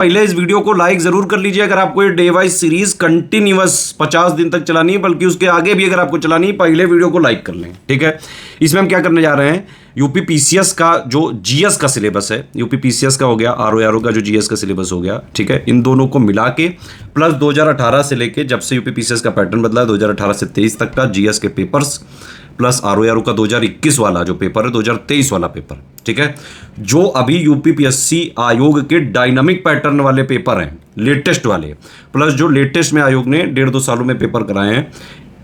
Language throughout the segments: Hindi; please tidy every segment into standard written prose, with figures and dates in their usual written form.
पहले इस वीडियो को लाइक जरूर कर लीजिए अगर आपको ये डे वाइज सीरीज कंटिन्यूअस 50 दिन तक चलानी है, बल्कि उसके आगे भी अगर आपको चलानी है, पहले वीडियो को लाइक कर लें। ठीक है, इसमें हम क्या करने जा रहे हैं, यूपी पीसीएस का जो जीएस का सिलेबस है, यूपी पीसीएस का हो गया, आरओ का जो जीएस का सिलेबस हो गया, ठीक है, इन दोनों को मिला के प्लस 2018 से लेके जब से यूपी पीसीएस का पैटर्न बदला है 2018 से 23 तक का जीएस के पेपर्स प्लस आरओ का 2021 वाला जो पेपर है, 2023 वाला पेपर, ठीक है, जो अभी यूपीपीएससी आयोग के डायनामिक पैटर्न वाले पेपर हैं, लेटेस्ट वाले, प्लस जो लेटेस्ट में आयोग ने 1.5-2 सालों में पेपर कराए हैं,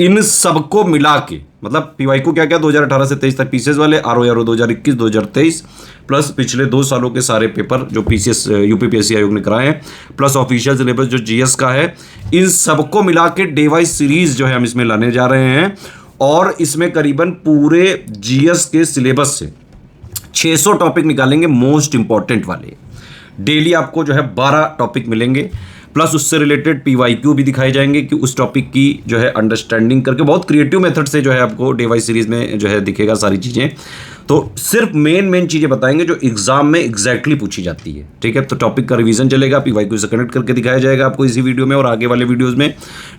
इन सबको मिला के मतलब पीवाई को क्या क्या 2018 से 23 तक पीसीएस वाले, आरओ 2021 2023 प्लस पिछले 2 सालों के सारे पेपर जो पीसीएस यूपीपीएससी आयोग ने कराए हैं, प्लस ऑफिशियल सिलेबस जो जीएस का है, इन सबको मिला के डे वाइज सीरीज जो है हम इसमें लाने जा रहे हैं। और इसमें करीबन पूरे जीएस के सिलेबस से 600 टॉपिक निकालेंगे, मोस्ट इंपॉर्टेंट वाले। डेली आपको जो है 12 टॉपिक मिलेंगे, प्लस उससे रिलेटेड पीवाईक्यू भी दिखाए जाएंगे कि उस टॉपिक की जो है अंडरस्टैंडिंग करके बहुत क्रिएटिव मेथड से जो है आपको डे वाइज सीरीज में जो है दिखेगा सारी चीज़ें। तो सिर्फ मेन चीज़ें बताएंगे जो एग्जाम में एग्जैक्टली पूछी जाती है। ठीक है, तो टॉपिक का रिवीजन चलेगा, पीवाईक्यू से कनेक्ट करके दिखाया जाएगा आपको इसी वीडियो में और आगे वाले वीडियोस में।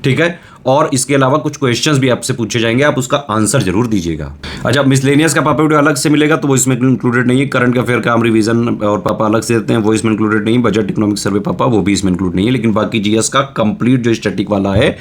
ठीक है, और इसके अलावा कुछ क्वेश्चंस भी आपसे पूछे जाएंगे, आप उसका आंसर जरूर दीजिएगा। अच्छा, मिसलेनियस का पापा वीडियो अलग से मिलेगा तो वो इसमें इंक्लूडेड नहीं है। करंट अफेयर का हम रिवीजन और पापा अलग से देते हैं, वो इसमें इंक्लूडेड नहीं है। बजट इकोनॉमिक सर्वे पापा वो भी इसमें इंक्लूड नहीं है। लेकिन बाकी जीएस का कंप्लीट जो स्टैटिक वाला है,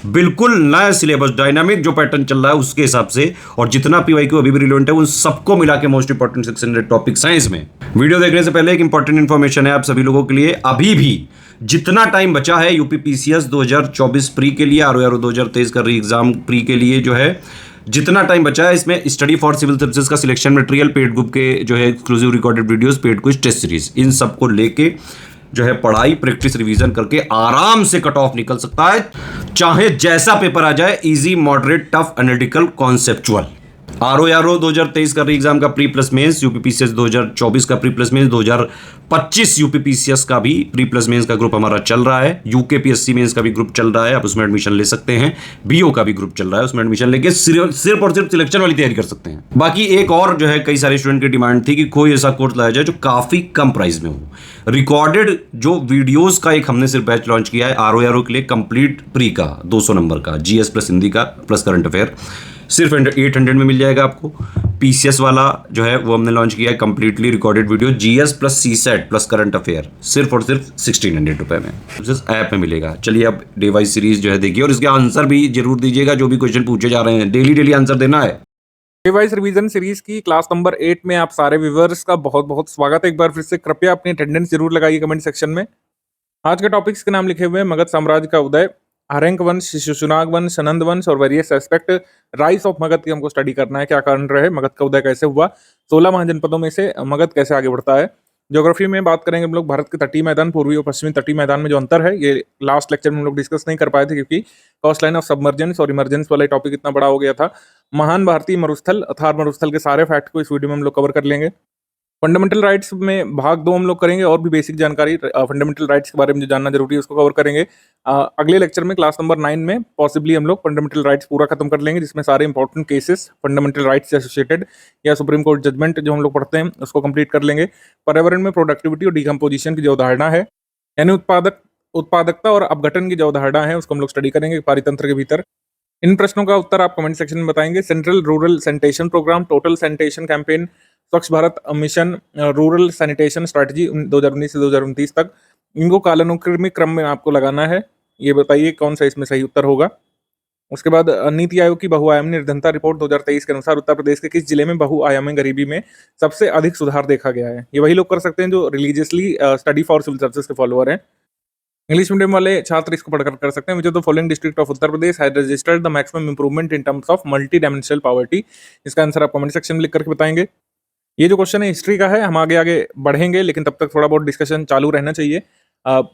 बिल्कुल नया सिलेबस, डायनामिक जो पैटर्न चल रहा है उसके हिसाब से, और जितना पीवाईक्यू अभी भी रिलेवेंट है उन सबको मिला के मोस्ट इंपॉर्टेंट 600 टॉपिक्स हैं इसमें। वीडियो देखने से पहले एक इंपॉर्टेंट इंफॉर्मेशन है आप सभी लोगों के लिए, अभी भी जितना टाइम बचा है यूपी पीसीएस 2024 प्री के लिए, आरओ 2023 का री एग्जाम प्री के लिए जो है जितना टाइम बचा है, इसमें स्टडी फॉर सिविल सर्विसेज का सिलेक्शन मटेरियल, पेड ग्रुप के जो है exclusive recorded videos, paid quiz, test series, इन सबको लेके जो है पढ़ाई प्रैक्टिस रिवीजन करके आराम से कट ऑफ निकल सकता है, चाहे जैसा पेपर आ जाए, easy moderate tough analytical conceptual. RO 2023 का री एग्जाम का प्री प्लस मेंस, यूपीपीसीएस 2024 का प्री प्लस मेंस, 2025 यूपीपीसीएस का भी प्री प्लस मेंस का ग्रुप हमारा चल रहा है, यूकेपीएससी मेंस का भी ग्रुप चल रहा है, आप उसमें एडमिशन ले सकते हैं, बीओ का भी ग्रुप चल रहा है, उसमें एडमिशन लेके सिर्फ और सिर्फ सिलेक्शन वाली तैयारी कर सकते हैं। बाकी एक और जो है कई सारे स्टूडेंट की डिमांड थी कि कोई ऐसा कोर्स लाया जाए जो काफी कम प्राइस में हो। रिकॉर्डेड जो वीडियोस का एक हमने सिर्फ बैच लॉन्च किया है आरओ के लिए, कंप्लीट प्री का 200 नंबर का, जीएस प्लस हिंदी का प्लस करंट अफेयर, सिर्फ 800 में मिल जाएगा आपको। पीसीएस वाला जो है वो हमने लॉन्च किया है completely recorded video, GS plus CSAT plus current affair, सिर्फ और सिर्फ 1600 रुपए में ऐप में मिलेगा। चलिए अब डे वाइज सीरीज जो है देखिए, और इसके आंसर भी जरूर दीजिएगा, जो भी क्वेश्चन पूछे जा रहे हैं डेली आंसर देना है। डे वाइज रिवीजन सीरीज की क्लास नंबर 8 में आप सारे व्यूअर्स का बहुत बहुत स्वागत है। एक बार फिर से कृपया अपनी अटेंडेंस जरूर लगाइए कमेंट सेक्शन में। आज के टॉपिक्स के नाम लिखे हुए हैं मगध साम्राज्य का उदय, हरेंक वंश, शिशुनाग वंश, नंद वंश और various aspect rice of Magadh की हमको स्टडी करना है। क्या कारण रहे, मगध का उदय कैसे हुआ, 16 महाजनपदों में से मगध कैसे आगे बढ़ता है। ज्योग्राफी में बात करेंगे हम लोग भारत के तटीय मैदान, पूर्वी और पश्चिमी तटीय मैदान में जो अंतर है, ये लास्ट लेक्चर में हम लोग डिस्कस नहीं कर पाए थे क्योंकि कॉस्ट लाइन ऑफ सबमर्जेंस और इमरजेंस वाला टॉपिक इतना बड़ा हो गया था। महान भारतीय मरुस्थल, अथार मरुस्थल के सारे फैक्ट को इस वीडियो में हम लोग कवर कर लेंगे। फंडामेंटल राइट्स में भाग 2 हम लोग करेंगे, और भी बेसिक जानकारी फंडामेंटल राइट्स के बारे में जो जानना जरूरी है उसको कवर करेंगे। अगले लेक्चर में क्लास नंबर 9 में पॉसिबली हम लोग फंडामेंटल राइट्स पूरा खत्म कर लेंगे, जिसमें सारे इंपॉर्टेंट केसेस फंडामेंटल राइट्स से एसोसिएटेड या सुप्रीम कोर्ट जजमेंट जो हम लोग पढ़ते हैं उसको कंप्लीट कर लेंगे। पर्यावरण में प्रोडक्टिविटी और डिकम्पोजिशन की जो अवधारणा है, यानी उत्पादकता और अपघटन की जो अवधारणा है उसको हम लोग स्टडी करेंगे पारितंत्र के भीतर। इन प्रश्नों का उत्तर आप कमेंट सेक्शन में बताएंगे। Central rural sanitation programme, total sanitation campaign, Swachh Bharat mission, rural sanitation strategy 2019 से 2029 तक, इनको कालानुक्रमिक क्रम में आपको लगाना है। ये बताइए कौन सा इसमें सही उत्तर होगा। उसके बाद नीति आयोग की बहुआयामी निर्धनता रिपोर्ट 2023 के अनुसार उत्तर प्रदेश के किस जिले में बहुआयामी गरीबी में सबसे अधिक सुधार देखा गया है। ये वही लोग कर सकते हैं जो religiously study for civil services के फॉलोअर हैं। इंग्लिश मीडियम वाले छात्र इसको पढ़कर कर सकते हैं। Which of the following district of Uttar Pradesh has registered the maximum improvement in terms of multi dimensional poverty. इसका आंसर आप कमेंट सेक्शन में लिख करके बताएंगे। ये जो क्वेश्चन है हिस्ट्री का है, हम आगे बढ़ेंगे लेकिन तब तक थोड़ा बहुत डिस्कशन चालू रहना चाहिए।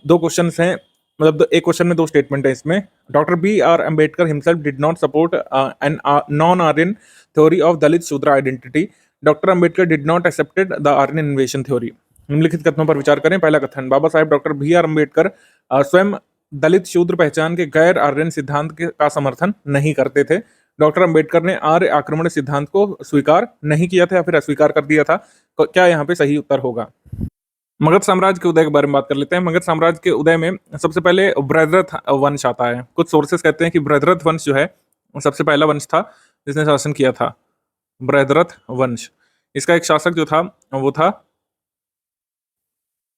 2 क्वेश्चन हैं, मतलब एक क्वेश्चन में 2 स्टेटमेंट है इसमें। Doctor B.R. Ambedkar himself did not support an non Aryan theory of Dalit Shudra identity. Doctor Ambedkar did not accepted the Aryan invasion theory. निम्नलिखित कथनों पर विचार करें। पहला कथन, बाबा साहेब डॉक्टर B.R. अम्बेडकर स्वयं दलित शूद्र पहचान के गैर आर्यन सिद्धांत का समर्थन नहीं करते थे। डॉक्टर अंबेडकर ने आर्य आक्रमण सिद्धांत को स्वीकार नहीं किया था या फिर अस्वीकार कर दिया था। क्या यहाँ पे सही उत्तर होगा। मगध साम्राज्य के उदय के बारे में बात कर लेते हैं। मगध साम्राज्य के उदय में सबसे पहले बृहद्रथ वंश आता है। कुछ सोर्सेस कहते हैं कि बृहद्रथ वंश जो है वो सबसे पहला वंश था जिसने शासन किया था। बृहद्रथ वंश, इसका एक शासक जो था वो था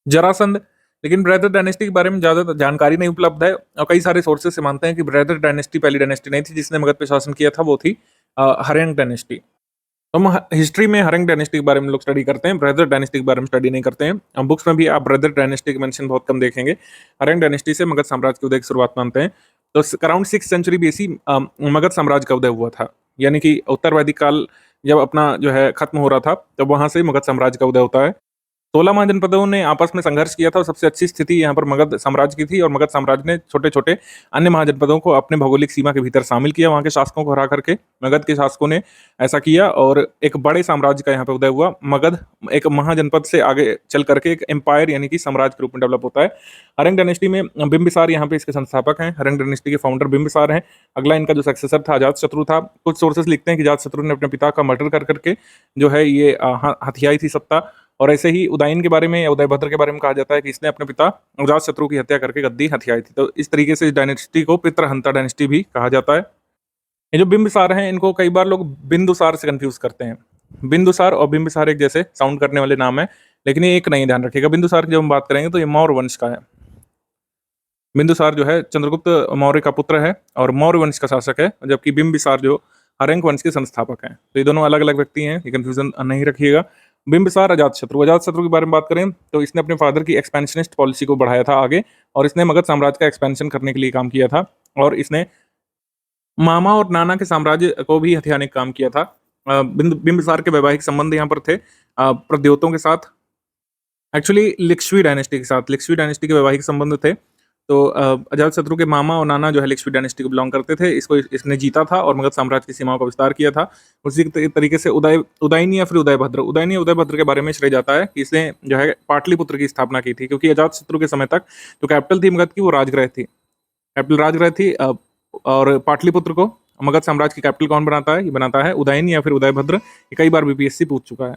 जरासंध। लेकिन बृहद्रथ डायनेस्टी के बारे में ज्यादा जानकारी नहीं उपलब्ध है और कई सारे सोर्सेस से मानते हैं कि बृहद्रथ डायनेस्टी पहली डायनेस्टी नहीं थी जिसने मगध पे शासन किया था, वो थी हर्यंक डायनेस्टी। तो हम हिस्ट्री में हर्यंक डायनेस्टी के बारे में लोग स्टडी करते हैं, बृहद्रथ डायनेस्टी के बारे में स्टडी नहीं करते हैं। बुक्स में भी आप बृहद्रथ डायनेस्टी के मेंशन बहुत कम देखेंगे। हर्यंक डायनेस्टी से मगध साम्राज्य के उदय की शुरुआत मानते हैं। तो around 6th century BC Magadh साम्राज्य का उदय हुआ था, यानी कि उत्तर वैदिक काल जब अपना जो है खत्म हो रहा था तब वहां से मगध साम्राज्य का उदय होता है। 16 महाजनपदों ने आपस में संघर्ष किया था और सबसे अच्छी स्थिति यहाँ पर मगध साम्राज्य की थी और मगध साम्राज्य ने छोटे छोटे अन्य महाजनपदों को अपने भौगोलिक सीमा के भीतर शामिल किया, वहां के शासकों को हरा करके। मगध के शासकों ने ऐसा किया और एक बड़े साम्राज्य का यहाँ पे उदय हुआ। मगध एक महाजनपद से आगे चल करके एक एम्पायर यानी कि साम्राज्य के रूप में डेवलप होता है। हर्यंक डायनेस्टी में बिंबिसार यहाँ पे इसके संस्थापक हैं। हर्यंक डायनेस्टी के फाउंडर बिंबिसार हैं। अगला इनका जो सक्सेसर था अजातशत्रु था। कुछ सोर्सेस लिखते हैं कि अजातशत्रु ने अपने पिता का मर्डर कर करके जो है ये हथियाई थी सत्ता। और ऐसे ही उदयन के बारे में या उदयभद्र के बारे में कहा जाता है कि इसने अपने पिता अजातशत्रु की हत्या करके गद्दी हथियाई थी। तो इस तरीके से इस डायनेस्टी को पितृहंता डायनेस्टी भी कहा जाता है। ये जो बिंबिसार हैं इनको कई बार लोग बिंदुसार से कंफ्यूज करते हैं। बिंदुसार और बिंबिसार एक जैसे साउंड करने वाले नाम है, लेकिन ये एक नहीं, ध्यान रखिएगा। बिंदुसार की जब हम बात करेंगे तो ये मौर्य वंश का है। बिंदुसार जो है चंद्रगुप्त मौर्य का पुत्र है और मौर्य वंश का शासक है, जबकि बिंबिसार जो हर्यंक वंश के संस्थापक हैं। तो ये दोनों अलग अलग व्यक्ति हैं, ये कंफ्यूजन नहीं रखिएगा। बिंबिसार अजातशत्रु के बारे में बात करें तो इसने अपने फादर की एक्सपेंशनिस्ट पॉलिसी को बढ़ाया था आगे और इसने मगध साम्राज्य का एक्सपेंशन करने के लिए काम किया था और इसने मामा और नाना के साम्राज्य को भी हथियाने का काम किया था। बिंबिसार के वैवाहिक संबंध यहाँ पर थे प्रद्योतों के साथ, एक्चुअली लिक्ष्वी डायनेस्टी के साथ। लिक्ष्वी डायनेस्टी के वैवाहिक संबंध थे। तो अजातशत्रु के मामा और नाना जो है लिक्ष्वी डायनेस्टी को बिलोंग करते थे। इसने जीता था और मगध साम्राज्य की सीमाओं का विस्तार किया था। उसी तरीके से उदयनी या फिर उदयभद्र के बारे में श्रेय जाता है कि इसने जो है पाटलिपुत्र की स्थापना की थी, क्योंकि अजातशत्रु के समय तक जो कैपिटल थी मगध की वो राजगृह थी। कैपिटल राजगृह थी और पाटलिपुत्र को मगध साम्राज्य की कैपिटल कौन बनाता है? ये बनाता है उदयन या फिर उदयभद्र। ये कई बार बीपीएससी पूछ चुका है।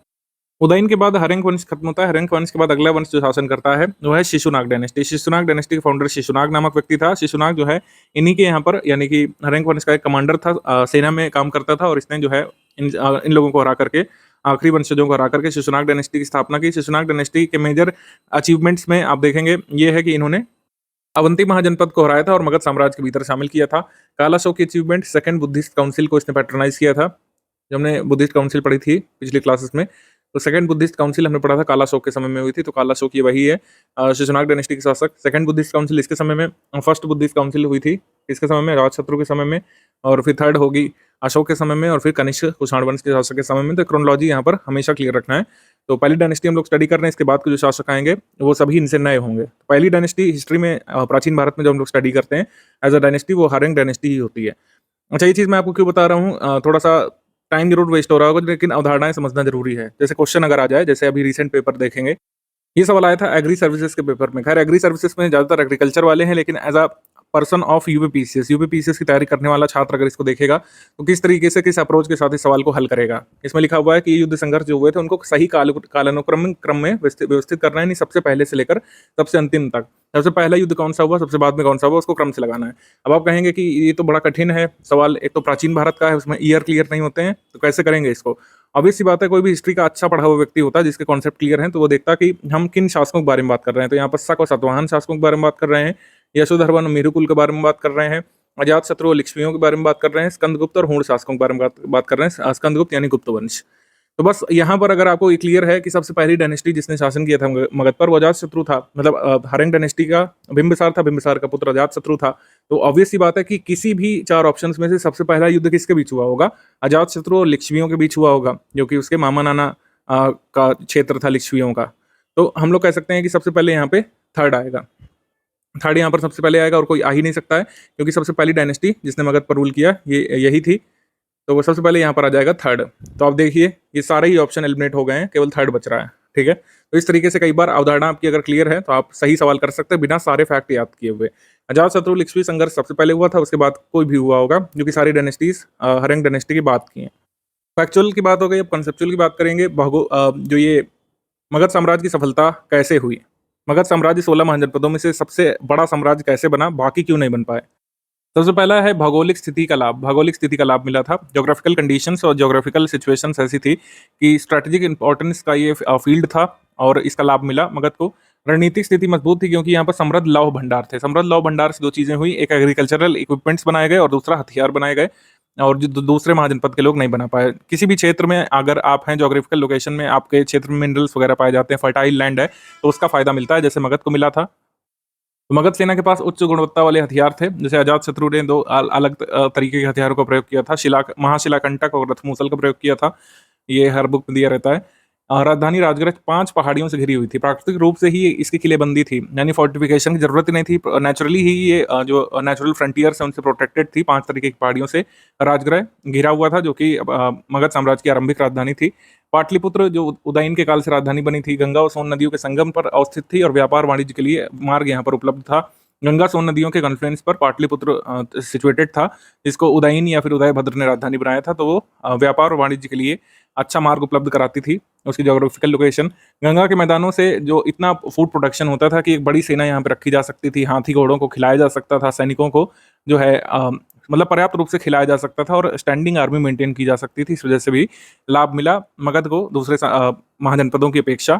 उदयन के बाद हर्यंक वंश खत्म होता है। हर्यंक वंश के बाद अगला वंश जो शासन करता है वो है शिशुनाग डायनेस्टी। शिशुनाग डायनेस्टी के फाउंडर शिशुनाग नामक व्यक्ति था। शिशुनाग जो है इन्हीं के यहाँ पर यानी कि हर्यंक वंश का एक कमांडर था, सेना में काम करता था और इसने जो है इन लोगों को हरा करके, आखिरी वंशजों को हरा करके शिशुनाग डायनेस्टी की स्थापना की। शिशुनाग डायनेस्टी के मेजर अचीवमेंट्स में आप देखेंगे ये है कि इन्होंने अवंती महाजनपद को हराया था और मगध साम्राज्य के भीतर शामिल किया था। काला अशोक की अचीवमेंट, सेकंड बुद्धिस्ट काउंसिल को इसने पैट्रोनाइज किया था। जब हमने बुद्धिस्ट काउंसिल पढ़ी थी पिछली क्लासेस में तो सेकंड बुद्धिस्ट काउंसिल हमने पढ़ा था काला अशोक के समय में हुई थी। तो काला अशोक ये वही है शिशुनाग डायनेस्टी के शासक। सेकंड बुद्धिस्ट काउंसिल इसके समय में, फर्स्ट बुद्धिस्ट काउंसिल हुई थी इसके समय में, अजातशत्रु के समय में, और फिर थर्ड होगी अशोक के समय में, और फिर कनिष्क कुषाण वंश के शासक के समय में। तो क्रोनोलॉजी यहाँ पर हमेशा क्लियर रखना है। तो पहली डायनेस्टी हम लोग स्टडी कर रहे हैं, इसके बाद के जो शासक आएंगे वो सभी इनसे नए होंगे। तो पहली डायनेस्टी हिस्ट्री में प्राचीन भारत में जो हम लोग स्टडी करते हैं एज अ डायनेस्टी वो हर्यंक डायनेस्टी ही होती है। अच्छा, ये चीज़ मैं आपको क्यों बता रहा हूँ, थोड़ा सा टाइम जरूर वेस्ट हो रहा होगा लेकिन अवधारणाएं समझना जरूरी है। जैसे क्वेश्चन अगर आ जाए, जैसे अभी रिसेंट पेपर देखेंगे, ये सवाल आया था एग्री सर्विसेज के पेपर में। खैर एग्री सर्विसेज में ज्यादातर एग्रीकल्चर वाले हैं, लेकिन as a person of UPPCS की तैयारी करने वाला छात्र अगर इसको देखेगा तो किस तरीके से, किस अप्रोच के साथ इस सवाल को हल करेगा। इसमें लिखा हुआ है कि युद्ध संघर्ष जो हुए थे उनको सही कालानुक्रम में व्यवस्थित करना है, नहीं सबसे पहले से लेकर सबसे अंतिम तक। सबसे पहला युद्ध कौन सा हुआ, सबसे बाद में कौन सा हुआ, उसको क्रम से लगाना है। अब आप कहेंगे कि ये तो बड़ा कठिन है सवाल, एक तो प्राचीन भारत का है, उसमें ईयर क्लियर नहीं होते हैं, तो कैसे करेंगे इसको। ऑब्वियस सी बात है, कोई भी हिस्ट्री का अच्छा पढ़ा हुआ व्यक्ति होता है जिसके कॉन्सेप्ट क्लियर हैं, तो वो देखता कि हम किन शासकों के बारे में बात कर रहे हैं। तो यहाँ पर शक और सातवाहन शासकों के बारे में बात कर रहे हैं, यशोधर्मन मेरुकुल के बारे में बात कर रहे हैं, अजातशत्रु और लिक्ष्मियों के बारे में बात कर रहे हैं, स्कंदगुप्त और हूण शासकों के बारे में बात कर रहे हैं, स्कंदगुप्त यानी गुप्त वंश। तो बस यहाँ पर अगर आपको ये क्लियर है कि सबसे पहली डायनेस्टी जिसने शासन किया था मगध पर वो अजातशत्रु था, मतलब हर्यंक डायनेस्टी का बिंबिसार था, बिंबिसार का पुत्र अजातशत्रु था। तो ऑब्वियस सी बात है कि किसी भी चार ऑप्शंस में से सबसे पहला युद्ध किसके बीच हुआ होगा, अजातशत्रु और लिक्ष्मियों के बीच हुआ होगा, जो कि उसके मामा नाना का क्षेत्र था लिक्ष्मियों का। तो हम लोग कह सकते हैं कि सबसे पहले यहाँ पे थर्ड आएगा। थर्ड यहाँ पर सबसे पहले आएगा और कोई आ ही नहीं सकता है, क्योंकि सबसे पहली डायनेस्टी जिसने मगध पर रूल किया ये यही थी। तो वो सबसे पहले यहाँ पर आ जाएगा थर्ड। तो आप देखिए ये सारे ही ऑप्शन एलिमिनेट हो गए हैं, केवल थर्ड बच रहा है। ठीक है, तो इस तरीके से कई बार अवधारणा आपकी अगर क्लियर है तो आप सही सवाल कर सकते हैं बिना सारे फैक्ट याद किए हुए। अजातशत्रु लिक्ष्मी संघर्ष सबसे पहले हुआ था, उसके बाद कोई भी हुआ होगा, जो कि सारी डायनेस्टीज हर्यंक डायनेस्टी की बात की है। फैक्चुअल की बात हो गई, अब कंसेप्चुअल की बात करेंगे। जो ये मगध साम्राज्य की सफलता कैसे हुई? मगध साम्राज्य 16 महाजनपदों में से सबसे बड़ा साम्राज्य कैसे बना, बाकी क्यों नहीं बन पाए? सबसे पहला है भौगोलिक स्थिति का लाभ। भौगोलिक स्थिति का लाभ मिला था। ज्योग्राफिकल कंडीशंस और ज्योग्राफिकल सिचुएशंस ऐसी थी कि स्ट्रैटेजिक इंपॉर्टेंस का ये फील्ड था और इसका लाभ मिला मगध को। रणनीतिक स्थिति मजबूत थी क्योंकि यहाँ पर समृद्ध लौह भंडार थे। समृद्ध लौह भंडार से दो चीजें हुई, एक एग्रीकल्चरल इक्विपमेंट्स बनाए गए और दूसरा हथियार बनाए गए, और जो दूसरे महाजनपद के लोग नहीं बना पाए। किसी भी क्षेत्र में अगर आप हैं, ज्योग्राफिकल लोकेशन में आपके क्षेत्र में मिनरल्स वगैरह पाए जाते हैं, फर्टाइल लैंड है, तो उसका फायदा मिलता है, जैसे मगध को मिला था। तो मगध सेना के पास उच्च गुणवत्ता वाले हथियार थे। जैसे अजातशत्रु ने दो अलग तरीके के हथियारों का प्रयोग किया था, महाशिलाकंटक और रथमूसल का प्रयोग किया था। ये हर बुक में दिया रहता है। राजधानी राजगढ़ 5 पहाड़ियों से घिरी हुई थी। प्राकृतिक रूप से ही इसकी किलेबंदी थी, यानी फोर्टिफिकेशन की जरूरत ही नहीं थी। नेचुरली ही ये जो नेचुरल फ्रंटियर्स हैं उनसे प्रोटेक्टेड थी। 5 तरीके की पहाड़ियों से राजगृह घिरा हुआ था, जो कि मगध साम्राज्य की आरंभिक राजधानी थी। पाटलिपुत्र जो उदयन के काल से राजधानी बनी थी, गंगा और सोन नदियों के संगम पर अवस्थित थी और व्यापार वाणिज्य के लिए मार्ग यहाँ पर उपलब्ध था। गंगा सोन नदियों के कॉन्फ्लुएंस पर पाटलिपुत्र सिचुएटेड था, जिसको उदयन या फिर उदयभद्र ने राजधानी बनाया था। तो वो व्यापार और वाणिज्य के लिए अच्छा मार्ग उपलब्ध कराती थी। उसकी ज्योग्राफिकल लोकेशन, गंगा के मैदानों से जो इतना फूड प्रोडक्शन होता था कि एक बड़ी सेना यहाँ पे रखी जा सकती थी। हाथी घोड़ों को खिलाया जा सकता था, सैनिकों को जो है मतलब पर्याप्त रूप से खिलाया जा सकता था और स्टैंडिंग आर्मी मेंटेन की जा सकती थी। इस वजह से भी लाभ मिला मगध को दूसरे महाजनपदों की अपेक्षा।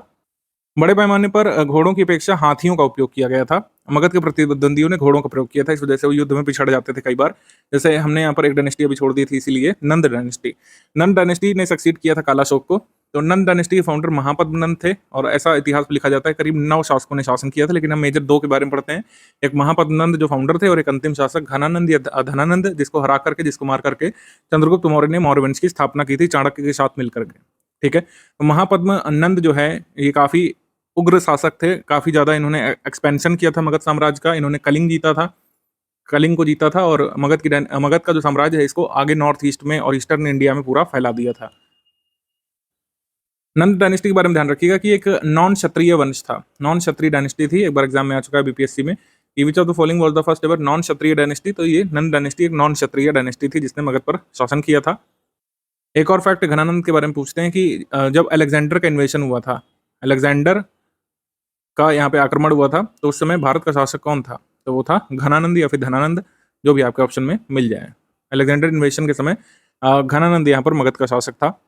बड़े पैमाने पर घोड़ों की अपेक्षा हाथियों का उपयोग किया गया था। मगध के प्रतिद्वंदियों ने घोड़ों का प्रयोग किया था, इस वजह से वो युद्ध में पिछड़ जाते थे कई बार। जैसे हमने यहाँ पर एक डायनेस्टी अभी छोड़ दी थी, इसीलिए नंद डायनेस्टी। नंद डायनेस्टी ने सक्सीड किया था कालाशोक को। तो नंद डायनेस्टी के फाउंडर महापद्म नंद थे और ऐसा इतिहास में लिखा जाता है करीब 9 शासकों ने शासन किया था, लेकिन हम मेजर 2 के बारे में पढ़ते हैं। एक महापद्म नंद जो फाउंडर थे और एक अंतिम शासक घनानंद या धनानंद, जिसको हरा करके, जिसको मार करके चंद्रगुप्त मौर्य ने मौर्य वंश की स्थापना की थी चाणक्य के साथ मिलकर के। ठीक है, तो महापद्म नंद जो है ये काफी उग्र शासक थे। काफी ज्यादा इन्होंने एक्सपेंशन किया था मगध साम्राज्य का। इन्होंने कलिंग जीता था, कलिंग को जीता था और मगध का जो साम्राज्य है इसको आगे नॉर्थ ईस्ट में और ईस्टर्न इंडिया में पूरा फैला दिया था। नंद डायनेस्टी के बारे में ध्यान रखिएगा कि एक नॉन क्षत्रिय वंश था, नॉन क्षत्रिय डायनेस्टी थी। एक बार एग्जाम में आ चुका है बीपीएससी में, विच of the following was the first ever non Kshatriya dynasty. तो ये नंद डायनेस्टी एक नॉन क्षत्रिय डायनेस्टी थी जिसने मगध पर शासन किया था। एक और फैक्ट घनानंद के बारे में पूछते हैं कि जब अलेक्जेंडर का इन्वेशन हुआ था, अलेक्जेंडर का यहाँ पे आक्रमण हुआ था, तो उस समय भारत का शासक कौन था? तो वो था घनानंद या फिर धनानंद, जो भी आपके ऑप्शन में मिल जाए। अलेक्जेंडर इन्वेशन के समय घनानंद यहाँ पर मगध का शासक था।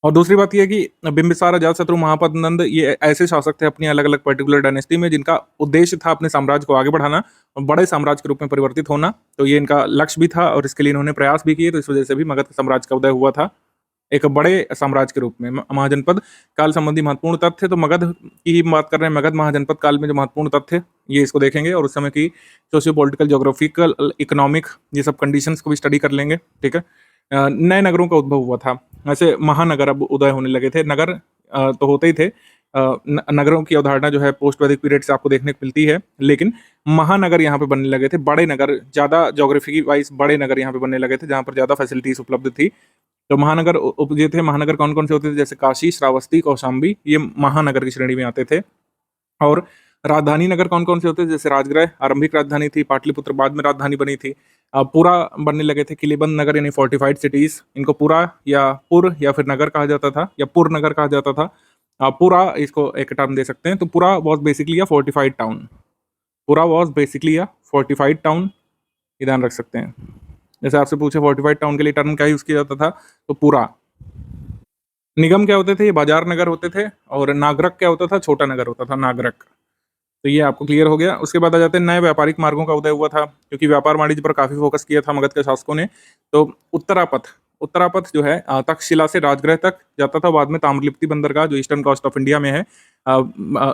और दूसरी बात यह है कि बिंबिसार, अजातशत्रु, महापद्म नंद ये ऐसे शासक थे अपनी अलग अलग पर्टिकुलर डायनेस्टी में जिनका उद्देश्य था अपने साम्राज्य को आगे बढ़ाना और बड़े साम्राज्य के रूप में परिवर्तित होना। तो ये इनका लक्ष्य भी था और इसके लिए इन्होंने प्रयास भी किए। तो इस वजह से भी मगध साम्राज्य का उदय हुआ था एक बड़े साम्राज्य के रूप में। महाजनपद काल संबंधी महत्वपूर्ण तथ्य, तो मगध की ही बात कर रहे हैं। मगध महाजनपद काल में जो महत्वपूर्ण तथ्य, ये इसको देखेंगे और उस समय की सोशियो पॉलिटिकल, ज्योग्राफिकल, इकोनॉमिक, ये सब कंडीशंस को भी स्टडी कर लेंगे। ठीक है, नए नगरों का उद्भव हुआ था। ऐसे महानगर अब उदय होने लगे थे। नगर तो होते ही थे। नगरों की अवधारणा जो है पोस्ट वैदिक पीरियड से आपको देखने को मिलती है, लेकिन महानगर यहाँ पे बनने लगे थे। बड़े नगर, ज्यादा ज्योग्राफी वाइज बड़े नगर यहाँ पे बनने लगे थे जहाँ पर ज्यादा फैसिलिटीज उपलब्ध थी। तो महानगर उपजे थे। महानगर कौन कौन से होते थे? जैसे काशी, श्रावस्ती, कौशाम्बी, ये महानगर की श्रेणी में आते थे। और राजधानी नगर कौन कौन से होते थे? जैसे राजगृह आरंभिक राजधानी थी, पाटलिपुत्र बाद में राजधानी बनी थी। पूरा बनने लगे थे। किलेबंद नगर यानी फोर्टिफाइड सिटीज, इनको पूरा या पुर या फिर नगर कहा जाता था या पुर नगर कहा जाता था। पूरा इसको एक टर्म दे सकते हैं। तो पूरा was basically a fortified town. पूरा was basically a fortified town, ये ध्यान रख सकते हैं। जैसे आपसे पूछे फोर्टिफाइड टाउन के लिए टर्म क्या यूज किया जाता था, तो पूरा। निगम क्या होते थे? ये बाजार नगर होते थे। और नागरक क्या होता था? छोटा नगर होता था, नागरक। तो ये आपको क्लियर हो गया। उसके बाद आ जाते हैं नए व्यापारिक मार्गों का उदय हुआ था, क्योंकि व्यापार वाणिज्य पर काफी फोकस किया था मगध के शासकों ने। तो उत्तरापथ जो है तक्षशिला से राजगृह तक जाता था। बाद में ताम्रलिप्ति बंदरगाह जो ईस्टर्न कोस्ट ऑफ इंडिया में है,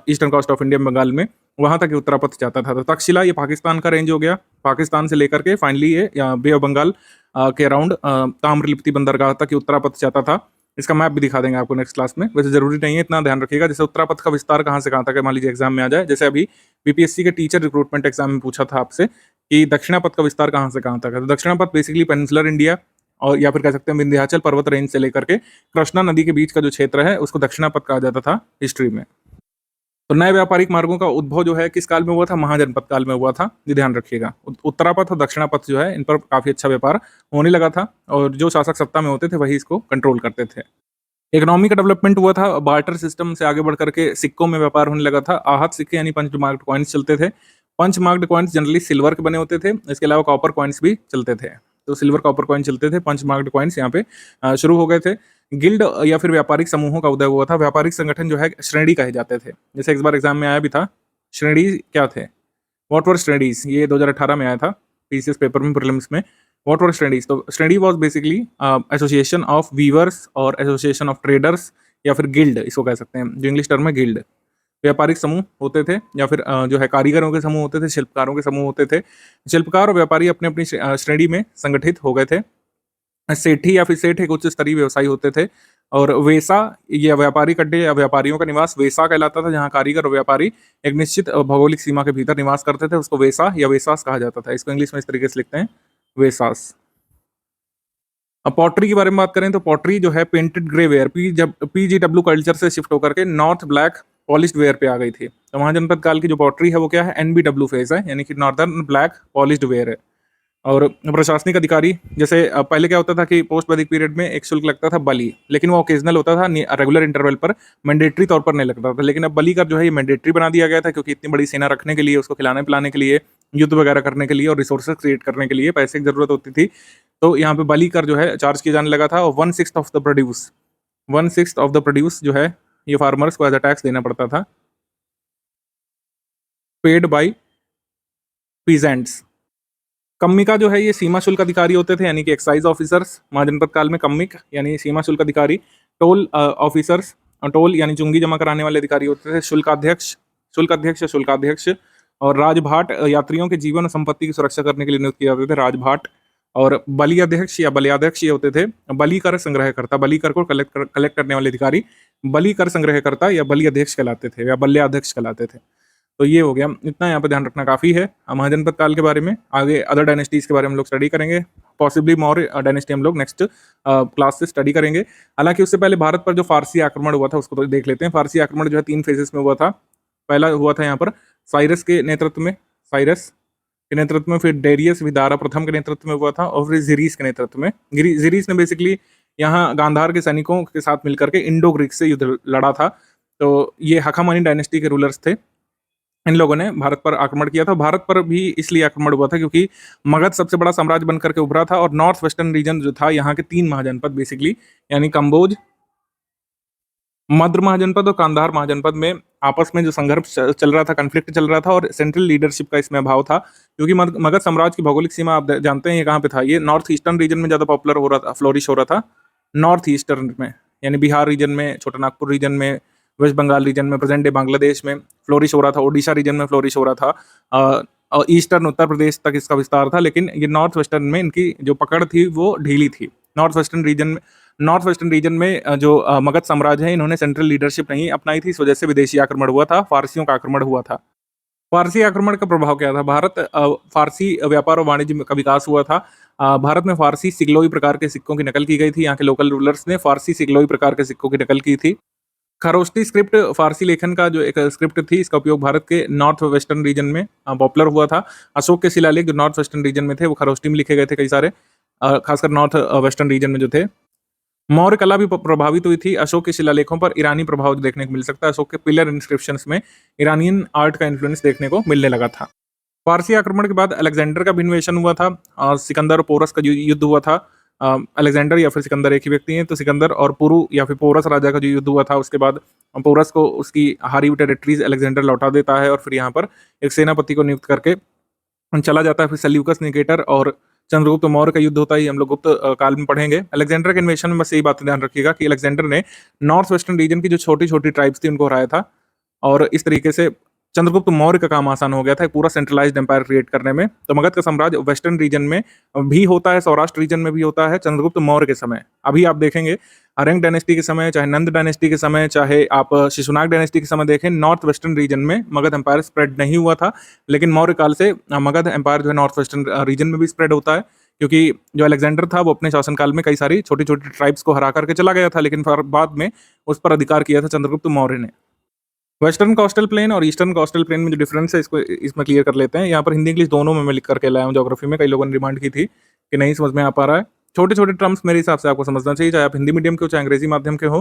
eastern coast of India Bengal में, वहां तक ये उत्तरापथ जाता था। तो तक्षशिला ये पाकिस्तान का रेंज हो गया। पाकिस्तान से लेकर के फाइनली ये बे ऑफ बंगाल के अराउंड ताम्रलिप्ति बंदरगाह तक ये उत्तरापथ जाता था। इसका मैप भी दिखा देंगे आपको नेक्स्ट क्लास में। वैसे जरूरी नहीं है, इतना ध्यान रखिएगा। जैसे उत्तरापथ का विस्तार कहाँ से कहाँ तक है, मान लीजिए एग्जाम में आ जाए। जैसे अभी बीपीएससी के टीचर रिक्रूटमेंट एग्जाम में पूछा था आपसे कि दक्षिणापथ का विस्तार कहाँ से कहाँ तक है। तो दक्षिणापथ बेसिकली पेनिनसुलर इंडिया, और या फिर कह सकते हैं विंध्याचल पर्वत रेंज से लेकर के कृष्णा नदी के बीच का जो क्षेत्र है उसको दक्षिणापथ कहा जाता था हिस्ट्री में। तो नए व्यापारिक मार्गों का उद्भव जो है किस काल में हुआ था? महाजनपद काल में हुआ था, ये ध्यान रखिएगा। उत्तरापथ और दक्षिणापथ जो है इन पर काफी अच्छा व्यापार होने लगा था और जो शासक सत्ता में होते थे वही इसको कंट्रोल करते थे। इकोनॉमी का डेवलपमेंट हुआ था, बार्टर सिस्टम से आगे बढ़ करके सिक्कों में व्यापार होने लगा था। आहत सिक्के यानी पंच मार्क्ड कॉइन्स चलते थे। Punch marked coins generally silver के बने होते थे, इसके अलावा कॉपर कॉइन्स भी चलते थे। तो सिल्वर कॉपर कॉइन चलते थे, पंच मार्क्ड कॉइन्स यहाँ पे शुरू हो गए थे। गिल्ड या फिर व्यापारिक समूहों का उदय हुआ था। व्यापारिक संगठन जो है श्रेणी कहे जाते थे। जैसे इस बार एग्जाम में आया भी था, श्रेणी क्या थे, व्हाट वर स्टडीज, ये 2018 में आया था पीसीएस पेपर में, प्रीलिम्स में। व्हाट वर स्टडीज, तो study was basically association of viewers और एसोसिएशन ऑफ ट्रेडर्स या फिर गिल्ड इसको कह सकते हैं, जो इंग्लिश टर्म है गिल्ड। व्यापारिक समूह होते थे या फिर जो है कारीगरों के समूह होते थे, शिल्पकारों के समूह होते थे। शिल्पकार और व्यापारी अपने अपनी श्रेणी में संगठित हो गए थे। सेठी या फिर सेठ एक उच्च स्तरीय व्यवसायी होते थे। और वेसा या व्यापारिक अड्डे या व्यापारियों का निवास वेसा कहलाता था, जहाँ कारीगर और व्यापारी एक निश्चित भौगोलिक सीमा के भीतर निवास करते थे, उसको वेसा या वेसास कहा जाता था। इसको इंग्लिश में इस तरीके से लिखते हैं, वेसास। अब पॉटरी के बारे में बात करें तो पॉटरी जो है painted grey ware PGW culture से शिफ्ट होकर के नॉर्थ ब्लैक पॉलिश्ड वेयर पे आ गई थी। तो महाजनपद काल की जो पॉटरी है वो क्या है, एनबीडब्ल्यू फेज है, यानी कि नॉर्दर्न ब्लैक पॉलिश्ड वेयर है। और प्रशासनिक अधिकारी, जैसे पहले क्या होता था कि पोस्ट वैदिक पीरियड में एक शुल्क लगता था बलि, लेकिन वो ओकेजनल होता था, रेगुलर इंटरवल पर, मैंडेटरी तौर पर नहीं लगता था। लेकिन अब बलि का जो है ये मैंडेटरी बना दिया गया था, क्योंकि इतनी बड़ी सेना रखने के लिए, उसको खिलाने पिलाने के लिए, युद्ध वगैरह करने के लिए और रिसोर्सेज क्रिएट करने के लिए पैसे की जरूरत होती थी। तो यहाँ पे बलि कर जो है चार्ज किया जाने लगा था। और 1/6 ऑफ द प्रोड्यूस जो है ये फार्मर्स को एज अ टैक्स देना पड़ता था, पेड बाई पीजेंट्स। कम्मिका जो है ये सीमा शुल्क अधिकारी होते थे, यानी कि एक्साइज ऑफिसर्स महाजनपद काल में। कम्मिक यानी सीमा शुल्क अधिकारी। टोल ऑफिसर्स, टोल यानी चुंगी जमा कराने वाले अधिकारी होते थे। शुल्काध्यक्ष और राजभाट यात्रियों के जीवन और संपत्ति की सुरक्षा करने के लिए नियुक्त किए जाते थे, राजभाट। और बलि अध्यक्ष या बलयाध्यक्ष ये होते थे बलि कर संग्रहकर्ता, बलि कर को कलेक्ट करने वाले अधिकारी बलि कर संग्रहकर्ता या बलि अध्यक्ष कहलाते थे या बल्याध्यक्ष कहलाते थे। तो ये हो गया, इतना यहाँ पे ध्यान रखना काफ़ी है महाजनपद काल के बारे में। आगे अदर डायनेस्टीज के बारे में हम लोग स्टडी करेंगे, पॉसिबली मौर्य डायनेस्टी हम लोग नेक्स्ट क्लास से स्टडी करेंगे। हालांकि उससे पहले भारत पर जो फारसी आक्रमण हुआ था उसको तो देख लेते हैं। फारसी आक्रमण जो है 3 फेजेस में हुआ था। पहला हुआ था यहाँ पर साइरस के नेतृत्व में, फिर डेरियस विदारा प्रथम के नेतृत्व में हुआ था, और फिर जिरीस के नेतृत्व में। जिरीस ने बेसिकली यहाँ गांधार के सैनिकों के साथ मिलकर के इंडो ग्रीक से युद्ध लड़ा था। तो ये हखामनी डायनेस्टी के रूलर्स थे, इन लोगों ने भारत पर आक्रमण किया था। भारत पर भी इसलिए आक्रमण हुआ था क्योंकि मगध सबसे बड़ा साम्राज्य बनकर के उभरा था, और नॉर्थ वेस्टर्न रीजन जो था यहाँ के 3 महाजनपद बेसिकली, यानी कंबोज, मद्र महाजनपद और कांधार महाजनपद में आपस में जो संघर्ष चल रहा था, कन्फ्लिक्ट चल रहा था, और सेंट्रल लीडरशिप का इसमें अभाव था। क्योंकि मगध साम्राज्य की भौगोलिक सीमा आप जानते हैं ये कहाँ पे था, ये नॉर्थ ईस्टर्न रीजन में ज़्यादा पॉपुलर हो रहा था, फ्लोरिश हो रहा था। नॉर्थ ईस्टर्न में यानी बिहार रीजन में, छोटा नागपुर रीजन में, वेस्ट बंगाल रीजन में, प्रेजेंट डे बांग्लादेश में फ्लोरिश हो रहा था, ओडिशा रीजन में फ्लोरिश हो रहा था, और ईस्टर्न उत्तर प्रदेश तक इसका विस्तार था। लेकिन ये नॉर्थ वेस्टर्न में इनकी जो पकड़ थी वो ढीली थी। नॉर्थ वेस्टर्न रीजन में जो मगध साम्राज्य है, इन्होंने सेंट्रल लीडरशिप नहीं अपनाई थी, इस वजह से विदेशी आक्रमण हुआ था, फारसियों का आक्रमण हुआ था। फारसी आक्रमण का प्रभाव क्या था, फारसी व्यापार और वाणिज्य का विकास हुआ था। भारत में फारसी सिग्लोई प्रकार के सिक्कों की नकल की गई थी। यहाँ के लोकल रूलर्स ने फारसी सिग्लोई प्रकार के सिक्कों की नकल की थी। खरोष्टी स्क्रिप्ट फारसी लेखन का जो एक स्क्रिप्ट थी, इसका उपयोग भारत के नॉर्थ वेस्टर्न रीजन में पॉपुलर हुआ था। अशोक के शिलालेख जो नॉर्थ वेस्टर्न रीजन में थे वो खरोष्टी में लिखे गए थे, कई सारे, खासकर नॉर्थ वेस्टर्न रीजन में जो थे। मौर्य कला भी प्रभावित हुई थी। अशोक के शिलालेखों पर ईरानी प्रभाव देखने को मिल सकता है। अशोक के पिलर इंस्क्रिप्शंस में ईरानियन आर्ट का इन्फ्लुएंस देखने को मिलने लगा था। फारसी आक्रमण के बाद अलेक्जेंडर का भी इन्वेशन हुआ था, सिकंदर और पोरस का युद्ध हुआ था। अलेक्जेंडर या फिर सिकंदर एक ही व्यक्ति हैं, तो सिकंदर और पुरु या फिर पोरस राजा का जो युद्ध हुआ था, उसके बाद पोरस को उसकी हारी हुई टेरिटरीज अलेक्जेंडर लौटा देता है, और फिर यहाँ पर एक सेनापति को नियुक्त करके चला जाता है। फिर सेल्यूकस निकेटर और चंद्रगुप्त मौर्य का युद्ध होता है, हम लोग गुप्त काल में पढ़ेंगे। अलेक्जेंडर के इन्वेशन में बस यही बात ध्यान रखिएगा कि अलेक्जेंडर ने नॉर्थ वेस्टर्न रीजन की जो छोटी छोटी ट्राइब्स थी उनको हराया था, और इस तरीके से चंद्रगुप्त मौर्य का काम आसान हो गया था पूरा सेंट्रलाइज्ड एम्पायर क्रिएट करने में। तो मगध का साम्राज्य वेस्टर्न रीजन में भी होता है, सौराष्ट्र रीजन में भी होता है चंद्रगुप्त मौर्य के समय। अभी आप देखेंगे अरंग डायनेस्टी के समय, चाहे नंद डायनेस्टी के समय, चाहे आप शिशुनाग डायनेस्टी के समय देखें, नॉर्थ वेस्टर्न रीजन में मगध एम्पायर स्प्रेड नहीं हुआ था। लेकिन मौर्य काल से मगध एम्पायर जो है नॉर्थ वेस्टर्न रीजन में भी स्प्रेड होता है, क्योंकि जो अलेक्जेंडर था वो अपने शासनकाल में कई सारी छोटी छोटी ट्राइब्स को हरा करके चला गया था, लेकिन फिर बाद में उस पर अधिकार किया था चंद्रगुप्त मौर्य ने। वेस्टर्न कोस्टल प्लेन और ईस्टर्न कोस्टल प्लेन में जो डिफरेंस है इसको इसमें क्लियर कर लेते हैं। यहाँ पर हिंदी इंग्लिश दोनों में मैं लिख करके लाया हूँ। ज्योग्राफी में कई लोगों ने डिमांड की थी कि नहीं समझ में आ पा रहा है। छोटे छोटे टर्म्स मेरे हिसाब से आपको समझना चाहिए, चाहे आप हिंदी मीडियम के हो चाहे अंग्रेजी माध्यम के हो।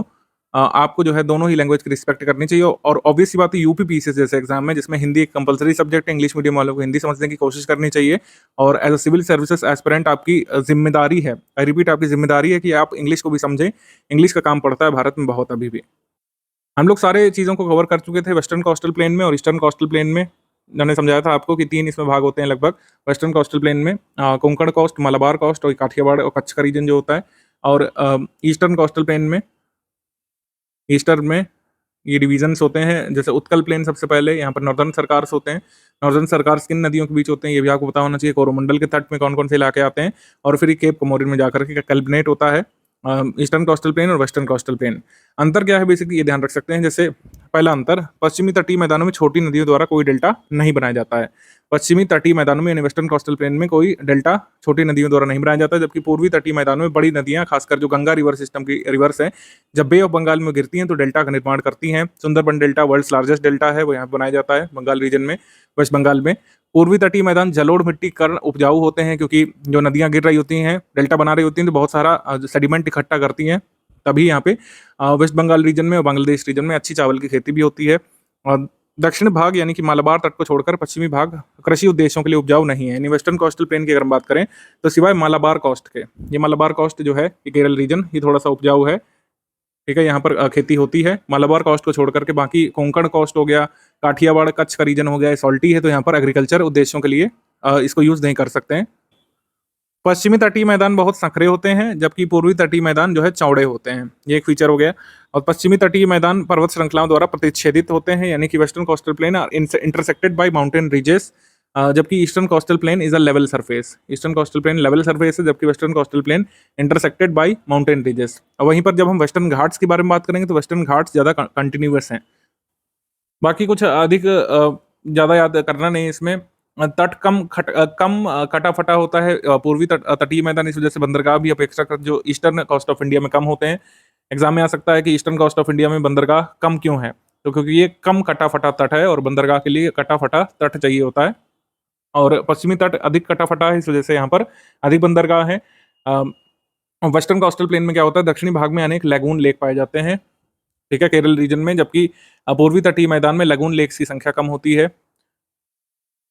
आपको जो है दोनों ही लैंग्वेज की रिस्पेक्ट करनी चाहिए। और ऑब्वियस सी बात है, यूपी पीसीएस जैसे एग्जाम में जिसमें हिंदी एक कंपलसरी सब्जेक्ट है, इंग्लिश मीडियम वालों को हिंदी समझने की कोशिश करनी चाहिए। और as a civil services aspirant आपकी जिम्मेदारी है, आई रिपीट, आपकी जिम्मेदारी है कि आप इंग्लिश को भी समझें। इंग्लिश का काम पड़ता है भारत में बहुत अभी भी। हम लोग सारे चीज़ों को कवर कर चुके थे वेस्टर्न कोस्टल प्लेन में और ईस्टर्न कोस्टल प्लेन में। मैंने समझाया था आपको कि 3 इसमें भाग होते हैं लगभग। वेस्टर्न कोस्टल प्लेन में कोंकण कोस्ट, मलाबार कोस्ट और काठियावाड़ और कच्छ का रीजन जो होता है। और ईस्टर्न कोस्टल प्लेन में, ईस्टर्न में ये डिवीजन्स होते हैं। जैसे उत्कल प्लेन सबसे पहले, यहाँ पर नॉर्दर्न सरकार्स होते हैं। नॉर्दर्न सरकार्स किन नदियों के बीच होते हैं ये भी आपको पता होना चाहिए। कोरोमंडल के तट में कौन कौन से इलाके आते हैं, और फिर ये केप कमोरिन में जाकर के कल्पनेट होता है ईस्टर्न कोस्टल प्लेन और वेस्टर्न कोस्टल प्लेन। अंतर क्या है बेसिकली, ये ध्यान रख सकते हैं। जैसे पहला अंतर, पश्चिमी तटीय मैदानों में छोटी नदियों द्वारा कोई डेल्टा नहीं बनाया जाता है। पश्चिमी तटीय मैदानों में यानी वेस्टर्न कोस्टल प्लेन में कोई डेल्टा छोटी नदियों द्वारा नहीं बनाया जाता है, जबकि पूर्वी तटीय मैदानों में बड़ी नदियां, खासकर जो गंगा रिवर सिस्टम की रिवर्स है, जब बे ऑफ बंगाल में गिरती हैं तो डेल्टा का निर्माण करती हैं। Sundarban delta world's largest delta है, वो यहाँ बनाया जाता है बंगाल रीजन में, वेस्ट बंगाल में। पूर्वी तटीय मैदान जलोढ़ मिट्टी कर्ण उपजाऊ होते हैं, क्योंकि जो नदियां गिर रही होती हैं, डेल्टा बना रही होती हैं, तो बहुत सारा सेडिमेंट इकट्ठा करती हैं। तभी यहाँ पे वेस्ट बंगाल रीजन में और बांग्लादेश रीजन में अच्छी चावल की खेती भी होती है। और दक्षिण भाग यानी कि मालाबार तट को छोड़कर पश्चिमी भाग कृषि उद्देश्यों के लिए उपजाऊ नहीं है। यानी वेस्टर्न कोस्टल प्लेन की अगर हम बात करें तो सिवाय मालाबार कोस्ट के, ये मालाबार कोस्ट जो है ये केरल रीजन, ये थोड़ा सा उपजाऊ है, ठीक है, यहाँ पर खेती होती है। मालाबार कोस्ट को छोड़ करके बाकी कोंकण कोस्ट हो गया, काठियावाड़ कच्छ का रीजन हो गया, सॉल्टी है, तो यहाँ पर एग्रीकल्चर उद्देश्यों के लिए इसको यूज नहीं कर सकते हैं। पश्चिमी तटीय मैदान बहुत संकरे होते हैं, जबकि पूर्वी तटीय मैदान जो है चौड़े होते हैं, ये एक फीचर हो गया। और पश्चिमी तटीय मैदान पर्वत श्रृंखलाओं द्वारा प्रतिच्छेदित होते हैं, यानी कि western coastal plain are intersected by mountain ridges, जबकि eastern coastal plain is a level surface. Eastern coastal plain level surface है, जबकि western coastal plain intersected by mountain ridges. वहीं पर जब हम वेस्टर्न घाट्स के बारे में बात करेंगे तो वेस्टर्न घाट्स ज़्यादा कंटिन्यूअस हैं। बाकी कुछ अधिक ज़्यादा याद करना नहीं इसमें। तट कम कटा फटा होता है पूर्वी तटीय मैदान, इस वजह से बंदरगाह भी अपेक्षाकृत जो ईस्टर्न कोस्ट ऑफ इंडिया में कम होते हैं। एग्जाम में आ सकता है कि ईस्टर्न कोस्ट ऑफ इंडिया में बंदरगाह कम क्यों है, तो क्योंकि ये कम कटा फटा तट है और बंदरगाह के लिए कटा फटा तट चाहिए होता है। और पश्चिमी तट अधिक कटा फटा है, इस वजह से यहाँ पर अधिक बंदरगाह है। वेस्टर्न कोस्टल प्लेन में क्या होता है, दक्षिणी भाग में अनेक लैगून लेक पाए जाते हैं, ठीक है, केरल रीजन में, जबकि पूर्वी तटीय मैदान में लैगून लेक्स की संख्या कम होती है।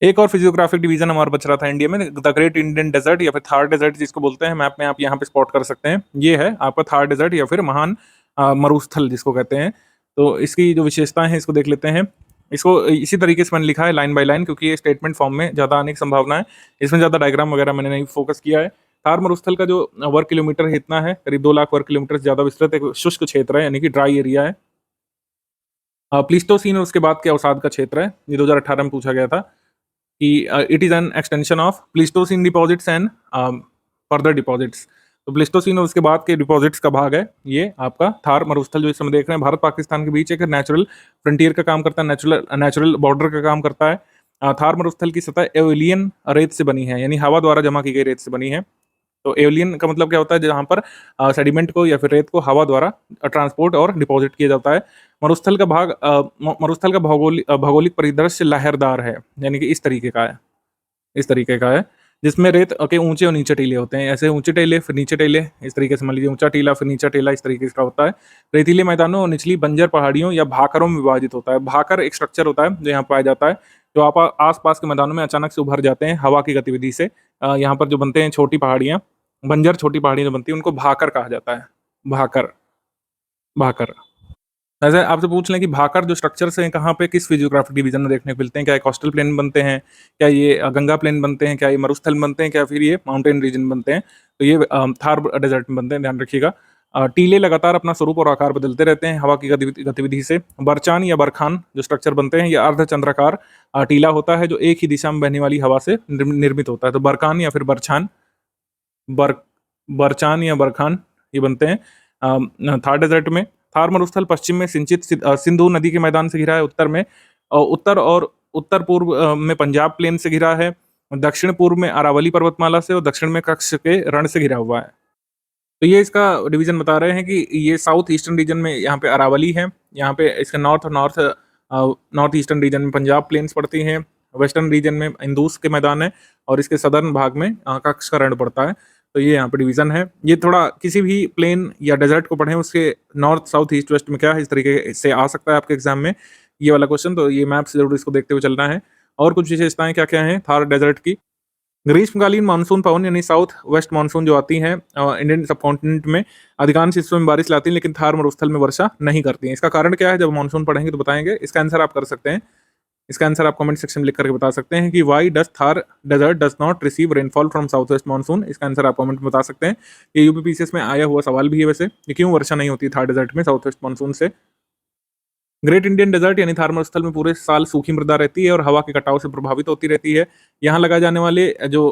एक और फिजियोग्राफिक डिवीजन हमारा बच रहा था इंडिया में, द ग्रेट इंडियन डेजर्ट या फिर थार डेजर्ट जिसको बोलते हैं, मैप में आप यहाँ पे स्पॉट कर सकते हैं। ये है आपका थार डेजर्ट या फिर महान मरुस्थल जिसको कहते हैं। तो इसकी जो विशेषताएं हैं इसको देख लेते हैं। इसको इसी तरीके से मैंने लिखा है लाइन बाय लाइन, क्योंकि ये स्टेटमेंट फॉर्म में ज़्यादा आने की संभावना है, इसमें ज़्यादा डायग्राम वगैरह मैंने नहीं फोकस किया है। थार मरुस्थल का जो वर्ग किलोमीटर है इतना है, करीब 2 लाख वर्ग किलोमीटर से ज़्यादा विस्तृत एक शुष्क क्षेत्र है, यानी कि ड्राई एरिया है। प्लीस्टोसीन और उसके बाद के अवसाद का क्षेत्र है, ये 2018 में पूछा गया था कि it is an extension of Pleistocene deposits and further deposits. तो प्लीस्टोसीन और उसके बाद के डिपॉजिट्स का भाग है ये आपका थार मरुस्थल, जो इस समय देख रहे हैं। भारत पाकिस्तान के बीच एक नेचुरल फ्रंटियर का काम करता है, नेचुरल बॉर्डर का काम करता है। थार मरुस्थल की सतह एओलियन रेत से बनी है, यानी हवा द्वारा जमा की गई रेत से बनी है। तो एओलियन का मतलब क्या होता है, जहाँ पर सेडिमेंट को या फिर रेत को हवा द्वारा ट्रांसपोर्ट और डिपॉजिट किया जाता है। मरुस्थल का भाग मरुस्थल का भौगोलिक परिदृश्य लहरदार है, यानी कि इस तरीके का है, इस तरीके का है, जिसमें रेत के ऊंचे और नीचे टीले होते हैं। ऐसे ऊंचे टीले फिर नीचे टीले, इस तरीके से मान लीजिए ऊंचा टीला फिर नीचा टीला, इस तरीके का होता है। रेतीले मैदानों और निचली बंजर पहाड़ियों या भाकरों में विभाजित होता है। भाकर एक स्ट्रक्चर होता है जो यहाँ पाया जाता है, जो आप आसपास के मैदानों में अचानक से उभर जाते हैं हवा की गतिविधि से। यहाँ पर जो बनते हैं छोटी पहाड़ियाँ, बंजर छोटी पहाड़ियाँ जो बनती हैं, उनको भाकर कहा जाता है। भाकर, भाकर। ऐसे आपसे पूछ लें कि भाकर जो स्ट्रक्चर्स हैं कहाँ पे किस फिजियोग्राफिक डिवीजन में देखने को मिलते हैं, क्या ये कोस्टल प्लेन बनते हैं, क्या ये गंगा प्लेन बनते हैं, क्या ये मरुस्थल बनते हैं, क्या फिर ये माउंटेन रीजन बनते हैं। तो ये थार डेजर्ट में बनते हैं, ध्यान रखिएगा। टीले लगातार अपना स्वरूप और आकार बदलते रहते हैं हवा की गतिविधि से। बरचान या बरखान जो स्ट्रक्चर बनते हैं, ये अर्धचंद्राकार टीला होता है जो एक ही दिशा में बहने वाली हवा से निर्मित होता है। तो बरकान या फिर बरछान, बरचान या बरखान ये बनते हैं थार डेजर्ट में। थार मरुस्थल पश्चिम में सिंचित सिंधु नदी के मैदान से घिरा है, उत्तर में उत्तर पूर्व में पंजाब प्लेन से घिरा है, दक्षिण पूर्व में अरावली पर्वतमाला से और दक्षिण में कच्छ के रण से घिरा हुआ है। तो ये इसका डिवीजन बता रहे हैं कि ये साउथ ईस्टर्न रीजन में यहाँ पे अरावली है, यहाँ पे इसके नॉर्थ ईस्टर्न रीजन में पंजाब प्लेन्स पड़ती हैं, वेस्टर्न रीजन में इंदूस के मैदान है और इसके सदर्न भाग में कच्छ का रण पड़ता है। तो ये यहाँ पे डिवीजन है। ये थोड़ा किसी भी प्लेन या डेजर्ट को पढ़ें उसके नॉर्थ साउथ ईस्ट वेस्ट में क्या है, इस तरीके से आ सकता है आपके एग्जाम में ये वाला क्वेश्चन। तो ये मैप से जरूर इसको देखते हुए चलना है। और कुछ विशेषताएं क्या क्या हैं थार डेजर्ट की। ग्रीष्मकालीन मानसून पवन यानी साउथ वेस्ट मानसून जो आती हैं इंडियन सब कॉन्टिनेंट में अधिकांश हिस्सों में बारिश लाती हैं, लेकिन थार मरुस्थल में वर्षा नहीं करती हैं। इसका कारण क्या है, जब मानसून पढ़ेंगे तो बताएंगे। इसका आंसर आप कर सकते हैं। इसका आंसर आप कमेंट सेक्शन में लिख करके बता सकते हैं कि why does Thar desert does not receive rainfall from south west monsoon. इसका आंसर आप कमेंट में बता सकते हैं। ये यूपीपीसीएस में आया हुआ सवाल भी है वैसे, कि क्यों वर्षा नहीं होती थार डेजर्ट में साउथ वेस्ट मानसून से। ग्रेट इंडियन डेजर्ट यानी थार मरुस्थल में पूरे साल सूखी मृदा रहती है और हवा के कटाव से प्रभावित होती रहती है। यहाँ लगाए जाने वाले जो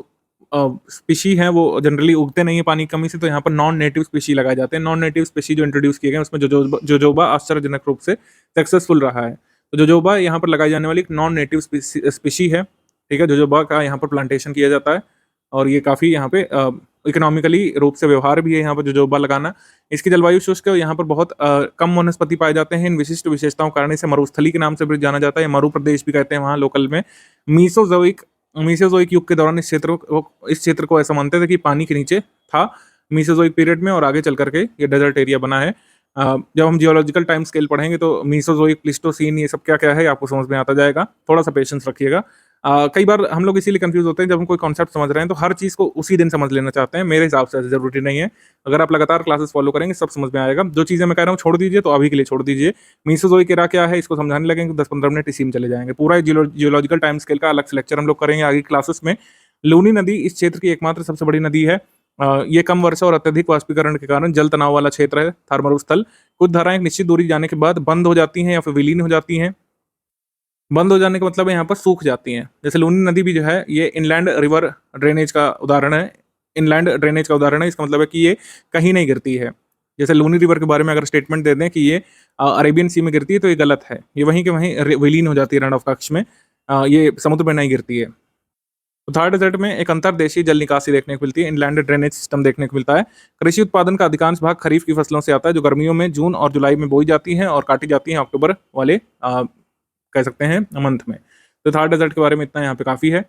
स्पीशी हैं वो जनरली उगते नहीं है पानी की कमी से, तो यहाँ पर नॉन नेटिव स्पीशी लगाए जाते हैं। नॉन नेटिव स्पीशी जो इंट्रोड्यूस किए गए उसमें जोजोबा आश्चर्यजनक रूप से सक्सेसफुल रहा है। तो जोजोबा यहाँ पर लगाई जाने वाली एक नॉन नेटिव स्पीशी है, ठीक है। जोजोबा का यहाँ पर प्लांटेशन किया जाता है और ये काफ़ी यहाँ पे इकोनॉमिकली रूप से व्यवहार भी है यहाँ पर जोजोबा लगाना। इसकी जलवायु शुष्क है और यहाँ पर बहुत कम वनस्पति पाए जाते हैं। इन विशिष्ट विशेषताओं के कारण इसे मरुस्थली के नाम से भी जाना जाता है, मरु प्रदेश भी कहते हैं वहाँ लोकल में। मीसोजोइक युग के दौरान इस क्षेत्र को ऐसा मानते थे कि पानी के नीचे था मीसोजोइक पीरियड में, और आगे चल करके ये डेजर्ट एरिया बना है। जब हम जियोलॉजिकल टाइम स्केल पढ़ेंगे तो मीसोजोइक, प्लिस्टोसीन, ये सब क्या क्या है आपको समझ में आता जाएगा। थोड़ा सा पेशेंस रखिएगा। कई बार हम लोग इसीलिए कंफ्यूज होते हैं जब हम कोई कॉन्सेप्ट समझ रहे हैं तो हर चीज़ को उसी दिन समझ लेना चाहते हैं। मेरे हिसाब से ऐसा जरूरी नहीं है। अगर आप लगातार क्लासेस फॉलो करेंगे सब समझ में आएगा। जो चीज़ें मैं कह रहा हूँ छोड़ दीजिए, तो अभी के लिए छोड़ दीजिए। मीसोजोइक एरा क्या है इसको समझाने लगेंगे 10-15 मिनट इसी में चले जाएंगे। पूरा जियोलॉजिकल टाइम स्केल का अलग से लेक्चर हम लोग करेंगे आगे क्लासेस में। लूनी नदी इस क्षेत्र की एकमात्र सबसे बड़ी नदी है। ये कम वर्षा और अत्यधिक वाष्पीकरण के कारण जल तनाव वाला क्षेत्र है थार मरुस्थल। कुछ धाराएं एक निश्चित दूरी जाने के बाद बंद हो जाती हैं या फिर विलीन हो जाती हैं। बंद हो जाने का मतलब है यहाँ पर सूख जाती हैं। जैसे लूनी नदी भी जो है ये इनलैंड रिवर ड्रेनेज का उदाहरण है। इनलैंड ड्रेनेज का उदाहरण है, इसका मतलब है कि ये कहीं नहीं गिरती है। जैसे लूनी रिवर के बारे में अगर स्टेटमेंट दे दें कि ये अरेबियन सी में गिरती है तो ये गलत है। ये वहीं के वहीं विलीन हो जाती है रन ऑफ कक्ष में, ये समुद्र में नहीं गिरती है। तो थार डेजर्ट में एक अंतर्देशीय जल निकासी देखने को मिलती है, इनलैंड ड्रेनेज सिस्टम देखने को मिलता है। कृषि उत्पादन का अधिकांश भाग खरीफ की फसलों से आता है जो गर्मियों में जून और जुलाई में बोई जाती हैं और काटी जाती हैं अक्टूबर वाले कह सकते हैं मंथ में। तो थार डेजर्ट के बारे में इतना यहाँ पे काफ़ी है।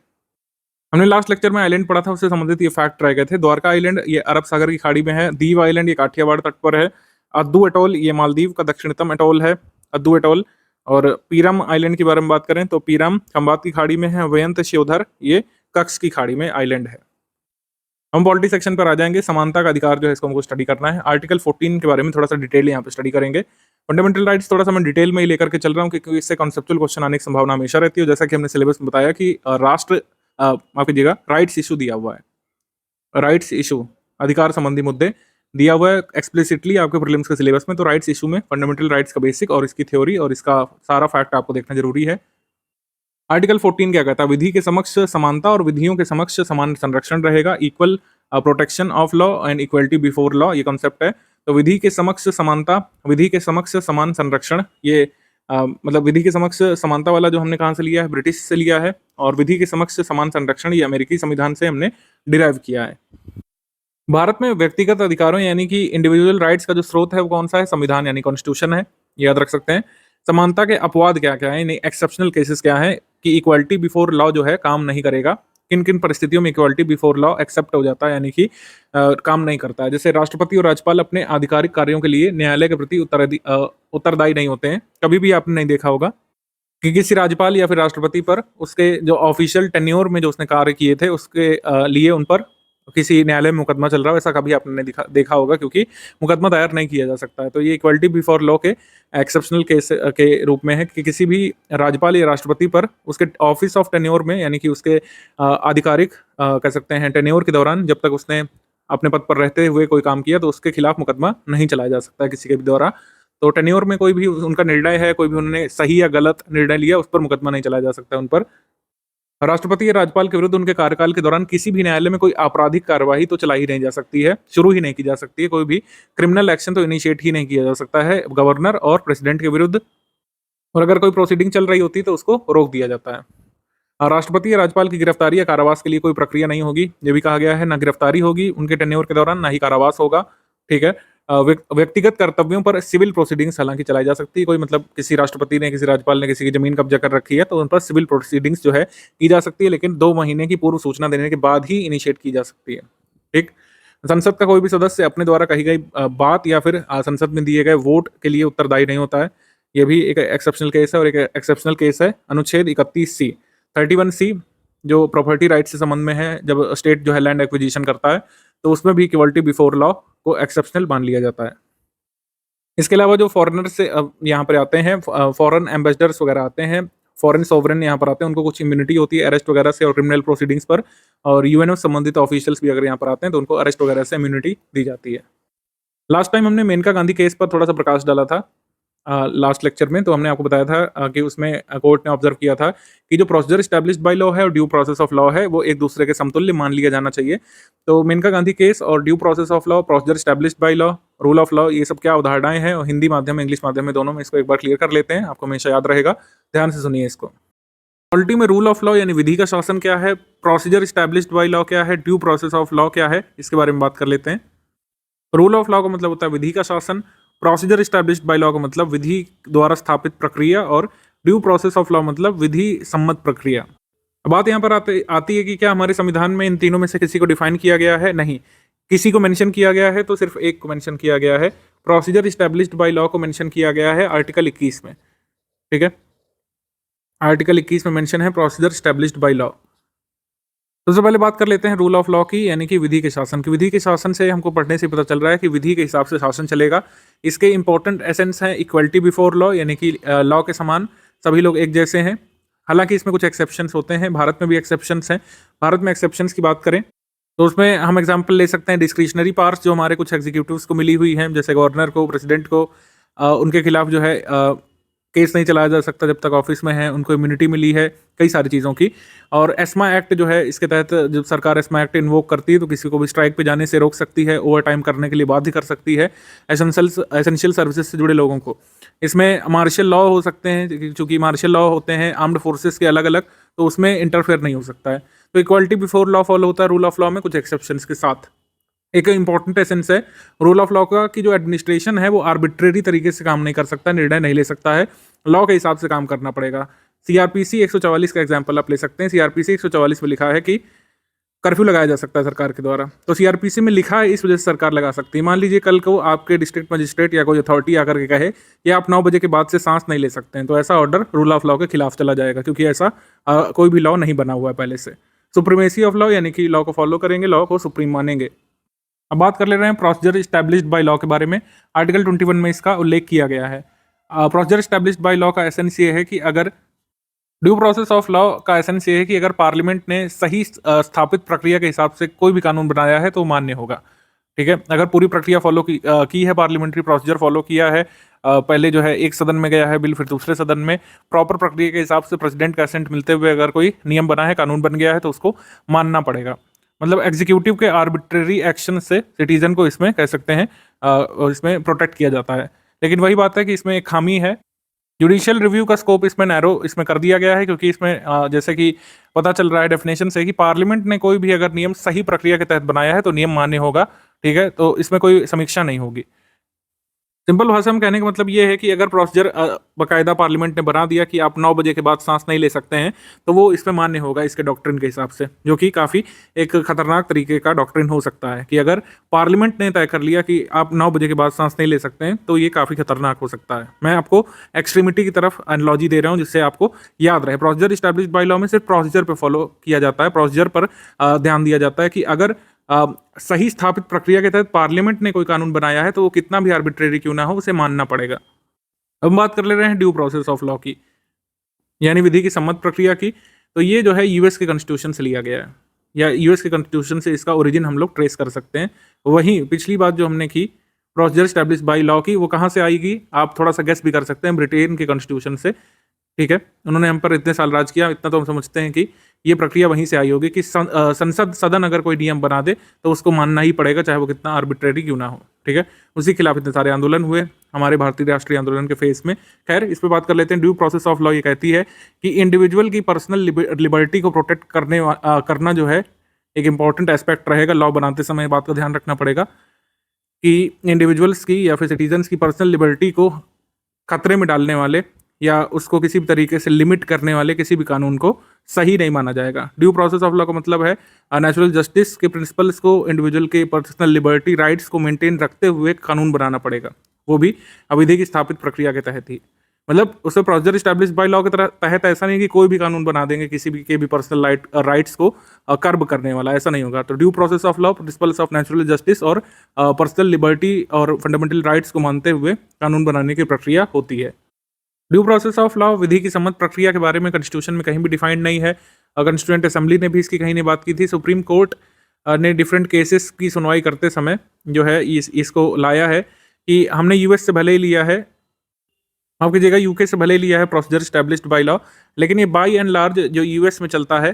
हमने लास्ट लेक्चर में आइलैंड पढ़ा था, उससे संबंधित ये फैक्ट ट्राई गए थे। द्वारका आइलैंड ये अरब सागर की खाड़ी में है। दीव आइलैंड ये काठियावाड़ तट पर है। अद्दू एटोल ये मालदीव का दक्षिणतम एटोल है, अद्दू एटोल। और पीरम आइलैंड के बारे में बात करें तो पीरम खंबात की खाड़ी में है। वयंत शिवधर ये कक्ष की खाड़ी में आइलैंड है। हम पॉलिटी सेक्शन पर आ जाएंगे। समानता का अधिकार जो है इसको हमको स्टडी करना है। आर्टिकल 14 के बारे में थोड़ा सा डिटेल यहाँ पे स्टडी करेंगे। फंडामेंटल राइट्स थोड़ा सा मैं डिटेल में ही लेकर के चल रहा हूँ क्योंकि इससे कॉन्सेप्चुअल क्वेश्चन आने की संभावना हमेशा रहती है। जैसा कि हमने सिलेबस में बताया कि माफ कीजिएगा, राइट्स इशू दिया हुआ है। राइट्स इशू अधिकार संबंधी मुद्दे दिया हुआ है एक्सप्लिसिटली आपके प्रीलिम्स के सिलेबस में। तो राइट्स इशू में फंडामेंटल राइट्स का बेसिक और इसकी थ्योरी और इसका सारा फैक्ट आपको देखना जरूरी है। आर्टिकल 14 क्या कहता है, विधि के समक्ष समानता और विधियों के समक्ष समान संरक्षण रहेगा। Equal protection of law and equality before law ये कॉन्सेप्ट है। तो विधि के समक्ष समानता, विधि के समक्ष समान संरक्षण, ये मतलब विधि के समक्ष समानता वाला जो हमने कहाँ से लिया है, ब्रिटिश से लिया है। और विधि के समक्ष समान संरक्षण ये अमेरिकी संविधान से हमने डिराइव किया है। भारत में व्यक्तिगत अधिकारों यानी कि इंडिविजुअल राइट्स का जो स्रोत है वो कौन सा है, संविधान यानी कॉन्स्टिट्यूशन है, याद रख सकते हैं। समानता के अपवाद क्या क्या है, यानी एक्सेप्शनल केसेस क्या है कि इक्वालिटी बिफोर लॉ जो है काम नहीं करेगा। किन किन परिस्थितियों में इक्वालिटी बिफोर लॉ एक्सेप्ट हो जाता है यानी कि काम नहीं करता है। जैसे राष्ट्रपति और राज्यपाल अपने आधिकारिक कार्यों के लिए न्यायालय के प्रति उत्तरदायी नहीं होते हैं। कभी भी आपने नहीं देखा होगा कि किसी राज्यपाल या फिर राष्ट्रपति पर उसके जो ऑफिशियल टेन्योर में जो उसने कार्य किए थे उसके लिए उन पर किसी न्यायालय में मुकदमा चल रहा है, ऐसा कभी आपने देखा होगा क्योंकि मुकदमा दायर नहीं किया जा सकता है। तो ये इक्वालिटी बिफोर लॉ के एक्सेप्शनल केस के रूप में है कि किसी भी राज्यपाल या राष्ट्रपति पर उसके ऑफिस ऑफ टेन्योर में यानी कि उसके आधिकारिक कह सकते हैं टेन्योर के दौरान जब तक उसने अपने पद पर रहते हुए कोई काम किया तो उसके खिलाफ मुकदमा नहीं चलाया जा सकता है किसी के भी द्वारा। तो टेन्योर में कोई भी उनका निर्णय है, कोई भी उन्होंने सही या गलत निर्णय लिया, उस पर मुकदमा नहीं चलाया जा सकता उन पर। राष्ट्रपति या राज्यपाल के विरुद्ध उनके कार्यकाल के दौरान किसी भी न्यायालय में कोई आपराधिक कार्रवाई तो चलाई नहीं जा सकती है, शुरू ही नहीं की जा सकती है। कोई भी क्रिमिनल एक्शन तो इनिशिएट ही नहीं किया जा सकता है गवर्नर और प्रेसिडेंट के विरुद्ध। और अगर कोई प्रोसीडिंग चल रही होती है तो उसको रोक दिया जाता है। राष्ट्रपति या राज्यपाल की गिरफ्तारी या कारावास के लिए कोई प्रक्रिया नहीं होगी, ये भी कहा गया है। ना गिरफ्तारी होगी उनके टेन्योर के दौरान, ना ही कारावास होगा, ठीक है। व्यक्तिगत कर्तव्यों पर सिविल प्रोसीडिंग्स हालांकि चलाई जा सकती है। कोई मतलब किसी राष्ट्रपति ने, किसी राज्यपाल ने किसी की जमीन कब्जा कर रखी है तो उन पर सिविल प्रोसीडिंग्स जो है की जा सकती है, लेकिन 2 महीने की पूर्व सूचना देने के बाद ही इनिशिएट की जा सकती है, ठीक। संसद का कोई भी सदस्य अपने द्वारा कही गई बात या फिर संसद में दिए गए वोट के लिए उत्तरदायी नहीं होता है। ये भी एक एक्सेप्शनल केस है और एक एक्सेप्शनल केस है अनुच्छेद 31C 31C जो प्रॉपर्टी राइट से संबंध में है, जब स्टेट जो है लैंड एक्विजिशन करता है तो उसमें भी इक्वलिटी बिफोर लॉ को एक्सेप्शनल मान लिया जाता है। इसके अलावा जो फॉरेनर से यहाँ पर आते हैं, फॉरेन एम्बेसडर्स वगैरह आते हैं, फॉरेन सॉवरेन यहाँ पर आते हैं, उनको कुछ इम्यूनिटी होती है अरेस्ट वगैरह से और क्रिमिनल प्रोसीडिंग्स पर, और यूएनओ संबंधित ऑफिशियल्स भी अगर यहाँ पर आते हैं तो उनको अरेस्ट वगैरह से इम्यूनिटी दी जाती है। लास्ट टाइम हमने मेनका गांधी केस पर थोड़ा सा प्रकाश डाला था लास्ट लेक्चर में, तो हमने आपको बताया था कि उसमें कोर्ट ने ऑब्जर्व किया था कि जो प्रोसीजर एस्टैब्लिश्ड बाय लॉ है और ड्यू प्रोसेस ऑफ लॉ है वो एक दूसरे के समतुल्य मान लिया जाना चाहिए। तो मेनका गांधी केस और due process of law, procedure established by law, rule of law, ये सब क्या अवधारणाएं हैं, और हिंदी माध्यम में इंग्लिश माध्यम में दोनों में इसको एक बार क्लियर कर लेते हैं, आपको हमेशा याद रहेगा, ध्यान से सुनिए इसको। पॉलिटी में रूल ऑफ लॉ यानी विधि का शासन क्या है, प्रोसीजर एस्टैब्लिश्ड बाय लॉ क्या है, ड्यू प्रोसेस ऑफ लॉ क्या है, इसके बारे में बात कर लेते हैं। रूल ऑफ लॉ का मतलब होता है विधि का शासन, प्रोसीजर एस्टैब्लिश्ड बाय लॉ का मतलब विधि द्वारा स्थापित प्रक्रिया, और ड्यू प्रोसेस ऑफ लॉ मतलब विधि सम्मत प्रक्रिया। बात यहाँ पर आती है कि क्या हमारे संविधान में इन तीनों में से किसी को डिफाइन किया गया है? नहीं, किसी को मेंशन किया गया है तो सिर्फ एक को मेंशन किया गया है, प्रोसीजर एस्टैब्लिश्ड बाय लॉ को मेंशन किया गया है आर्टिकल 21 में। ठीक है, आर्टिकल 21 में मेंशन है प्रोसीजर एस्टैब्लिश्ड बाय लॉ। सबसे पहले बात कर लेते हैं रूल ऑफ लॉ की, यानी कि विधि के शासन की। विधि के शासन से हमको पढ़ने से पता चल रहा है कि विधि के हिसाब से शासन चलेगा। इसके इंपॉर्टेंट एसेंस हैं इक्वलिटी बिफोर लॉ, यानी कि लॉ के समान सभी लोग एक जैसे हैं। हालांकि इसमें कुछ एक्सेप्शंस होते हैं, भारत में भी एक्सेप्शंस हैं। भारत में एक्सेप्शंस की बात करें तो उसमें हम एग्जाम्पल ले सकते हैं डिस्क्रिशनरी पावर्स जो हमारे कुछ एग्जीक्यूटिव्स को मिली हुई हैं, जैसे गवर्नर को, प्रेसिडेंट को, उनके खिलाफ जो है केस नहीं चलाया जा सकता जब तक ऑफिस में है, उनको इम्यूनिटी मिली है कई सारी चीज़ों की। और एस्मा एक्ट जो है, इसके तहत जब सरकार एस्मा एक्ट इन्वोक करती है तो किसी को भी स्ट्राइक पे जाने से रोक सकती है, ओवर टाइम करने के लिए बाध्य कर सकती है एसेंशियल सर्विसेज से जुड़े लोगों को। इसमें मार्शल लॉ हो सकते हैं, चूंकि मार्शल लॉ होते हैं आर्म्ड फोर्सेस के अलग अलग, तो उसमें इंटरफेयर नहीं हो सकता है। तो इक्वालिटी बिफोर लॉ फॉलो होता है रूल ऑफ लॉ में, कुछ एक्सेप्शंस के साथ। एक इंपॉर्टेंट एसेंस है रूल ऑफ लॉ का कि जो एडमिनिस्ट्रेशन है वो आर्बिट्रेरी तरीके से काम नहीं कर सकता, निर्णय नहीं ले सकता है, लॉ के हिसाब से काम करना पड़ेगा। सीआरपीसी 144 का एग्जांपल आप ले सकते हैं। सीआरपीसी 144 में लिखा है कि कर्फ्यू लगाया जा सकता है सरकार के द्वारा। तो सीआरपीसी में लिखा है, इस वजह से सरकार लगा सकती है। मान लीजिए कल को आपके डिस्ट्रिक्ट मजिस्ट्रेट या कोई अथॉरिटी आकर के कहे कि आप 9 बजे के बाद से सांस नहीं ले सकते हैं, तो ऐसा ऑर्डर रूल ऑफ लॉ के खिलाफ चला जाएगा, क्योंकि ऐसा कोई भी लॉ नहीं बना हुआ है पहले से। सुप्रीमेसी ऑफ लॉ, यानी कि लॉ को फॉलो करेंगे, लॉ को सुप्रीम मानेंगे। अब बात कर ले रहे हैं प्रोसीजर एस्टैब्लिश्ड बाय लॉ के बारे में। आर्टिकल 21 में इसका उल्लेख किया गया है। प्रोसीजर एस्टैब्लिश्ड बाय लॉ का एसेंस ये है कि अगर ड्यू प्रोसेस ऑफ लॉ का एसेंस ये है कि अगर पार्लियामेंट ने सही स्थापित प्रक्रिया के हिसाब से कोई भी कानून बनाया है तो मान्य होगा। ठीक है, अगर पूरी प्रक्रिया फॉलो की है, पार्लियामेंट्री प्रोसीजर फॉलो किया है, पहले जो है एक सदन में गया है बिल, फिर दूसरे सदन में, प्रॉपर प्रक्रिया के हिसाब से प्रेसिडेंट का असेंट मिलते हुए अगर कोई नियम बना है, कानून बन गया है, तो उसको मानना पड़ेगा। मतलब एग्जीक्यूटिव के आर्बिट्रेरी एक्शन से सिटीजन को इसमें कह सकते हैं इसमें प्रोटेक्ट किया जाता है। लेकिन वही बात है कि इसमें एक खामी है, जुडिशियल रिव्यू का स्कोप इसमें नैरो इसमें कर दिया गया है, क्योंकि इसमें जैसे कि पता चल रहा है डेफिनेशन से कि पार्लियामेंट ने कोई भी अगर नियम सही प्रक्रिया के तहत बनाया है तो नियम मान्य होगा। ठीक है, तो इसमें कोई समीक्षा नहीं होगी। सिंपल भाषा में कहने का मतलब ये है कि अगर प्रोसीजर बाकायदा पार्लियामेंट ने बना दिया कि आप 9 बजे के बाद सांस नहीं ले सकते हैं, तो वो इसमें मान्य होगा इसके डॉक्ट्रिन के हिसाब से, जो कि काफ़ी एक खतरनाक तरीके का डॉक्ट्रिन हो सकता है कि अगर पार्लियामेंट ने तय कर लिया कि आप 9 बजे के बाद सांस नहीं ले सकते हैं, तो ये काफ़ी खतरनाक हो सकता है। मैं आपको एक्सट्रीमिटी की तरफ एनालॉजी दे रहा हूँ जिससे आपको याद रहे। प्रोसीजर एस्टैब्लिश्ड बाय लॉ में सिर्फ प्रोसीजर पर फॉलो किया जाता है, प्रोसीजर पर ध्यान दिया जाता है कि अगर सही स्थापित प्रक्रिया के तहत पार्लियामेंट ने कोई कानून बनाया है तो वो कितना भी आर्बिट्रेरी क्यों ना हो उसे मानना पड़ेगा। अब हम बात कर ले रहे हैं ड्यू प्रोसेस ऑफ लॉ की, यानी विधि की सम्मत प्रक्रिया की। तो ये जो है यूएस के कॉन्स्टिट्यूशन से लिया गया है, या यूएस के कॉन्स्टिट्यूशन से इसका ओरिजिन हम लोग ट्रेस कर सकते हैं। वहीं पिछली बात जो हमने की प्रोसीजर एस्टैब्लिश्ड बाय लॉ की, वो कहाँ से आएगी आप थोड़ा सा गेस भी कर सकते हैं, ब्रिटेन के कॉन्स्टिट्यूशन से। ठीक है, उन्होंने हम पर इतने साल राज किया, इतना तो हम समझते हैं कि ये प्रक्रिया वहीं से आई होगी कि संसद सदन अगर कोई नियम बना दे तो उसको मानना ही पड़ेगा, चाहे वो कितना आर्बिट्रेरी क्यों ना हो। ठीक है, उसी के खिलाफ इतने सारे आंदोलन हुए हमारे भारतीय राष्ट्रीय आंदोलन के फेस में। खैर, इस पर बात कर लेते हैं। ड्यू प्रोसेस ऑफ लॉ ये कहती है कि इंडिविजुअल की पर्सनल लिबर्टी को प्रोटेक्ट करना जो है एक इंपॉर्टेंट एस्पेक्ट रहेगा। लॉ बनाते समय बात का ध्यान रखना पड़ेगा कि इंडिविजुअल्स की या फिर सिटीजन्स की पर्सनल लिबर्टी को खतरे में डालने वाले या उसको किसी भी तरीके से लिमिट करने वाले किसी भी कानून को सही नहीं माना जाएगा। ड्यू प्रोसेस ऑफ लॉ का मतलब है नेचुरल जस्टिस के प्रिंसिपल्स को, इंडिविजुअल के पर्सनल लिबर्टी राइट्स को मेंटेन रखते हुए कानून बनाना पड़ेगा, वो भी अविधि की स्थापित प्रक्रिया के तहत ही। मतलब उसमें प्रोसीजर स्टैब्लिश बाय लॉ के तहत ऐसा नहीं कि कोई भी कानून बना देंगे किसी भी के भी पर्सनल राइट्स को कर्ब करने वाला, ऐसा नहीं होगा। तो due process of law principles of natural justice और पर्सनल लिबर्टी और फंडामेंटल राइट्स को मानते हुए कानून बनाने की प्रक्रिया होती है। ड्यू प्रोसेस ऑफ लॉ विधि की सम्मत प्रक्रिया के बारे में कॉन्स्टिट्यूशन में कहीं भी डिफाइंड नहीं है। कॉन्स्टिट्यूएंट असेंबली ने भी इसकी कहीं नहीं बात की थी। सुप्रीम कोर्ट ने डिफरेंट केसेस की सुनवाई करते समय जो है इसको लाया है कि हमने यूएस से भले ही लिया है, माफ कीजिएगा यूके से भले लिया है प्रोसीजर स्टैब्लिश्ड बाय लॉ, लेकिन ये बाय एंड लार्ज जो यूएस में चलता है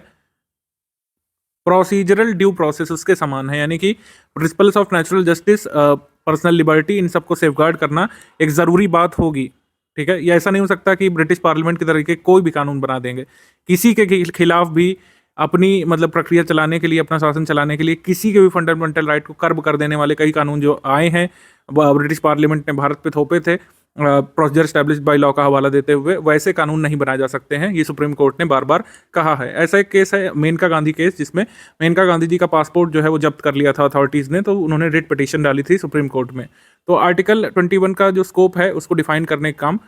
प्रोसीजरल ड्यू प्रोसेस उसके समान है। यानी कि principles of natural justice, personal liberty, इन सबको सेफगार्ड करना एक ज़रूरी बात होगी। ठीक है, ये ऐसा नहीं हो सकता कि ब्रिटिश पार्लियामेंट के तरीके कोई भी कानून बना देंगे। किसी के खिलाफ भी अपनी मतलब प्रक्रिया चलाने के लिए, अपना शासन चलाने के लिए किसी के भी फंडामेंटल राइट को कर्ब कर देने वाले कई कानून जो आए हैं ब्रिटिश पार्लियामेंट ने भारत पे थोपे थे प्रोसीजर स्टैब्लिश्ड बाय लॉ का हवाला देते हुए, वैसे कानून नहीं बनाए जा सकते हैं। ये सुप्रीम कोर्ट ने बार बार कहा है। ऐसा एक केस है मेनका गांधी केस, जिसमें मेनका गांधी जी का पासपोर्ट जो है वो जब्त कर लिया था अथॉरिटीज़ ने, तो उन्होंने रिट पिटीशन डाली थी सुप्रीम कोर्ट में। तो आर्टिकल 21 का जो स्कोप है उसको डिफाइन करने का काम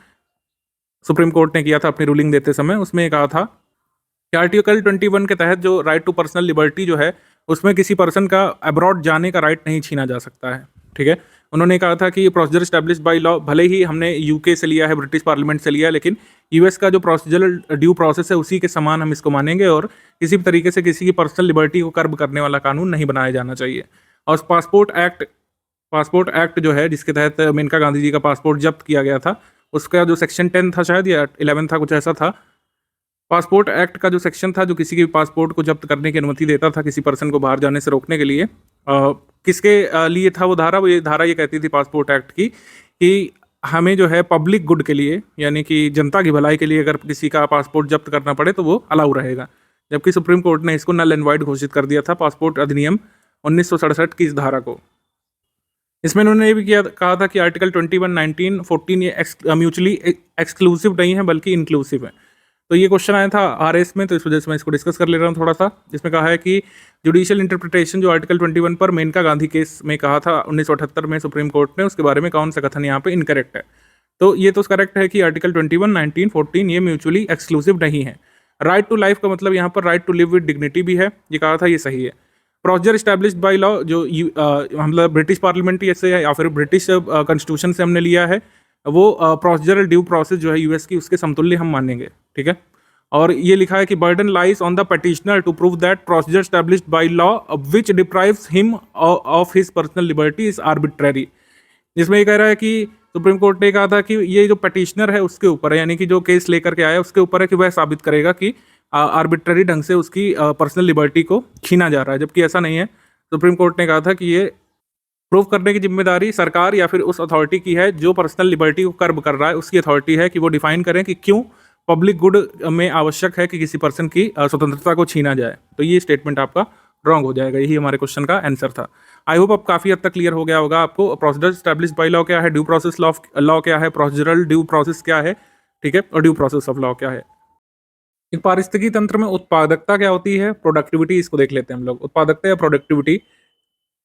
सुप्रीम कोर्ट ने किया था अपनी रूलिंग देते समय। उसमें कहा था कि आर्टिकल 21 के तहत जो राइट टू पर्सनल लिबर्टी जो है उसमें किसी पर्सन का अब्रॉड जाने का राइट नहीं छीना जा सकता है। ठीक है, उन्होंने कहा था कि प्रोसीजर स्टैब्लिश्ड बाय लॉ भले ही हमने यूके से लिया है, ब्रिटिश पार्लियामेंट से लिया है, लेकिन यूएस का जो प्रोसीजरल ड्यू प्रोसेस है उसी के समान हम इसको मानेंगे और किसी भी तरीके से किसी की पर्सनल लिबर्टी को कर्ब करने वाला कानून नहीं बनाया जाना चाहिए। और पासपोर्ट एक्ट जो है जिसके तहत मेनका गांधी जी का पासपोर्ट जब्त किया गया था, उसका जो सेक्शन 10 था शायद या 11 था, कुछ ऐसा था। पासपोर्ट एक्ट का जो सेक्शन था जो किसी के भी पासपोर्ट को जब्त करने की अनुमति देता था किसी पर्सन को बाहर जाने से रोकने के लिए, किसके लिए था वो धारा? वो ये धारा ये कहती थी पासपोर्ट एक्ट की कि हमें जो है पब्लिक गुड के लिए, यानी कि जनता की भलाई के लिए अगर किसी का पासपोर्ट जब्त करना पड़े तो वो अलाउ रहेगा। जबकि सुप्रीम कोर्ट ने इसको नल एंड वाइड घोषित कर दिया था पासपोर्ट अधिनियम 1967 की इस धारा को। इसमें उन्होंने ये भी कहा था कि आर्टिकल 21, 19, 14 ये म्यूचुअली एक्सक्लूसिव नहीं है बल्कि इंक्लूसिव है। तो ये क्वेश्चन आया था आरएस में, तो इस वजह से मैं इसको डिस्कस कर ले रहा हूँ थोड़ा सा। जिसमें कहा है कि जुडिशियल इंटरप्रिटेशन जो आर्टिकल 21 पर मेनका गांधी केस में कहा था 1978 में सुप्रीम कोर्ट ने, उसके बारे में कौन सा कथन यहाँ पे इनकरेक्ट है? तो ये तो करेक्ट है कि आर्टिकल 21, 19, 14 ये म्यूचुअली एक्सक्लूसिव नहीं है। राइट टू लाइफ का मतलब यहाँ पर right to live with dignity भी है, ये कहा था, ये सही है। प्रोसीजर स्टैब्लिश्ड बाय लॉ जो मतलब ब्रिटिश पार्लियामेंट से या फिर ब्रिटिश कॉन्स्टिट्यूशन से हमने लिया है, वो प्रोसीजरल ड्यू प्रोसेस जो है यूएस की उसके समतुल्य हम मानेंगे। ठीक है, और ये लिखा है कि burden lies on the petitioner to prove that procedure established by law which deprives him of his personal liberty is arbitrary. जिसमें ये कह रहा है कि सुप्रीम कोर्ट ने कहा था कि ये जो पटिशनर है उसके ऊपर है, यानी कि जो केस लेकर के आया उसके ऊपर है कि वह साबित करेगा कि आर्बिट्ररी ढंग से उसकी पर्सनल लिबर्टी को छीना जा रहा है, जबकि ऐसा नहीं है। सुप्रीम कोर्ट ने कहा था कि ये प्रूव करने की जिम्मेदारी सरकार या फिर उस अथॉरिटी की है जो पर्सनल लिबर्टी को कर्ब कर रहा है, उसकी अथॉरिटी है कि वो डिफाइन करें कि क्यों पब्लिक गुड में आवश्यक है कि किसी पर्सन की स्वतंत्रता को छीना जाए। तो ये स्टेटमेंट आपका रॉन्ग हो जाएगा। यही हमारे क्वेश्चन का आंसर था। आई होप अब काफ़ी हद तक क्लियर हो गया होगा आपको प्रोसीजर स्टैब्लिश्ड बाय लॉ क्या है, ड्यू प्रोसेस लॉ क्या है, प्रोसीजरल ड्यू प्रोसेस क्या है, ठीक है, और ड्यू प्रोसेस ऑफ लॉ क्या है। एक पारिस्थितिकी तंत्र में उत्पादकता क्या होती है, प्रोडक्टिविटी, इसको देख लेते हैं हम लोग। उत्पादकता या प्रोडक्टिविटी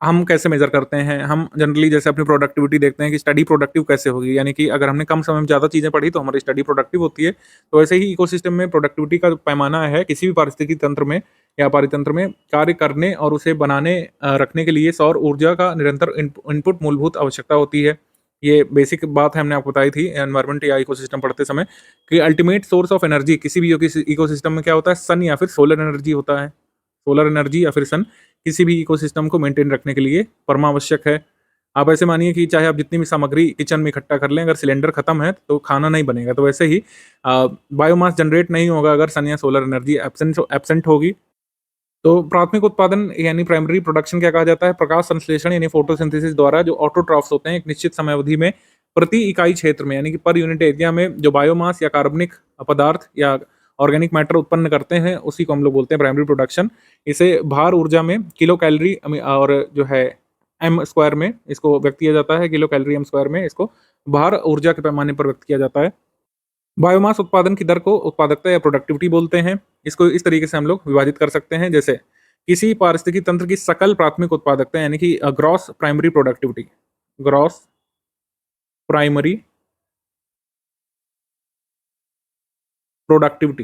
हम कैसे मेजर करते हैं? हम जनरली जैसे अपनी प्रोडक्टिविटी देखते हैं कि स्टडी प्रोडक्टिव कैसे होगी, यानी कि अगर हमने कम समय में ज़्यादा चीज़ें पढ़ी तो हमारी स्टडी प्रोडक्टिव होती है। तो वैसे ही इकोसिस्टम में प्रोडक्टिविटी का पैमाना है किसी भी पारिस्थितिकी तंत्र में या पारितंत्र में कार्य करने और उसे बनाने रखने के लिए सौर ऊर्जा का निरंतर इनपुट मूलभूत आवश्यकता होती है। ये बेसिक बात है, हमने आपको बताई थी एनवायरमेंट या इकोसिस्टम पढ़ते समय कि अल्टीमेट सोर्स ऑफ एनर्जी किसी भी इकोसिस्टम में क्या होता है, सन या फिर सोलर एनर्जी होता है। सोलर एनर्जी या फिर सन किसी भी इकोसिस्टम को मेंटेन रखने के लिए परमावश्यक है। आप ऐसे मानिए कि चाहे आप जितनी भी सामग्री किचन में इकट्ठा कर लें, अगर सिलेंडर खत्म है तो खाना नहीं बनेगा। तो वैसे ही बायोमास जनरेट नहीं होगा अगर सन या सोलर एनर्जी एब्सेंट होगी। तो प्राथमिक उत्पादन यानी प्राइमरी प्रोडक्शन क्या कहा जाता है? प्रकाश संश्लेषण यानी फोटोसिंथेसिस द्वारा जो ऑटोट्रॉफ्स होते हैं एक निश्चित समय अवधि में प्रति इकाई क्षेत्र में यानी कि पर यूनिट एरिया में जो बायोमास या कार्बनिक पदार्थ या ऑर्गेनिक मैटर उत्पन्न करते हैं उसी को हम लोग बोलते हैं प्राइमरी प्रोडक्शन। इसे भार ऊर्जा में किलो कैलोरी और जो है एम स्क्वायर में इसको व्यक्त किया जाता है, किलो कैलोरी एम स्क्वायर में इसको भार ऊर्जा के पैमाने पर व्यक्त किया जाता है। बायोमास उत्पादन की दर को उत्पादकता या प्रोडक्टिविटी बोलते हैं। इसको इस तरीके से हम लोग विभाजित कर सकते हैं, जैसे किसी पारिस्थितिकी तंत्र की सकल प्राथमिक उत्पादकता यानी कि gross primary productivity, gross primary productivity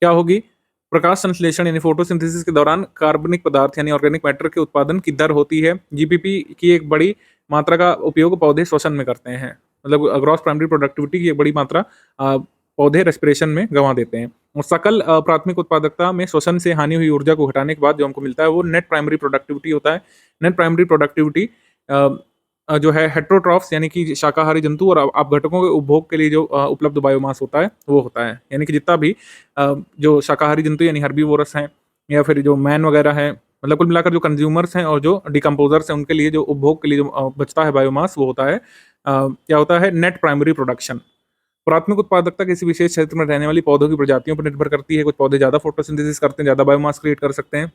क्या होगी? प्रकाश संश्लेषण यानी फोटोसिंथेसिस के दौरान कार्बनिक पदार्थ यानी ऑर्गेनिक मैटर के उत्पादन की दर होती है। जीपीपी की एक बड़ी मात्रा का उपयोग पौधे श्वसन में करते हैं, मतलब ग्रॉस प्राइमरी प्रोडक्टिविटी की एक बड़ी मात्रा पौधे रेस्पिरेशन में गंवा देते हैं। और सकल प्राथमिक उत्पादकता में श्वसन से हानि हुई ऊर्जा को घटाने के बाद जो हमको मिलता है वो नेट प्राइमरी प्रोडक्टिविटी होता है। नेट प्राइमरी प्रोडक्टिविटी जो है हेट्रोट्रॉफ्स यानी कि शाकाहारी जंतु और अपघटकों के उपभोग के लिए जो उपलब्ध बायोमास होता है वो होता है। यानी कि जितना भी जो शाकाहारी जंतु यानी हर्बीवोरस हैं या फिर जो मैन वगैरह हैं, मतलब कुल मिलाकर जो कंज्यूमर्स हैं और जो डिकम्पोजर्स हैं, उनके लिए जो उपभोग के लिए जो बचता है बायोमास वो होता है क्या होता है? Net primary production. प्राथमिक उत्पादकता किसी विशेष क्षेत्र में रहने वाली पौधों की प्रजातियों पर निर्भर करती है। कुछ पौधे ज़्यादा फोटोसिंथेसिस करते हैं, ज़्यादा बायोमास क्रिएट कर सकते हैं,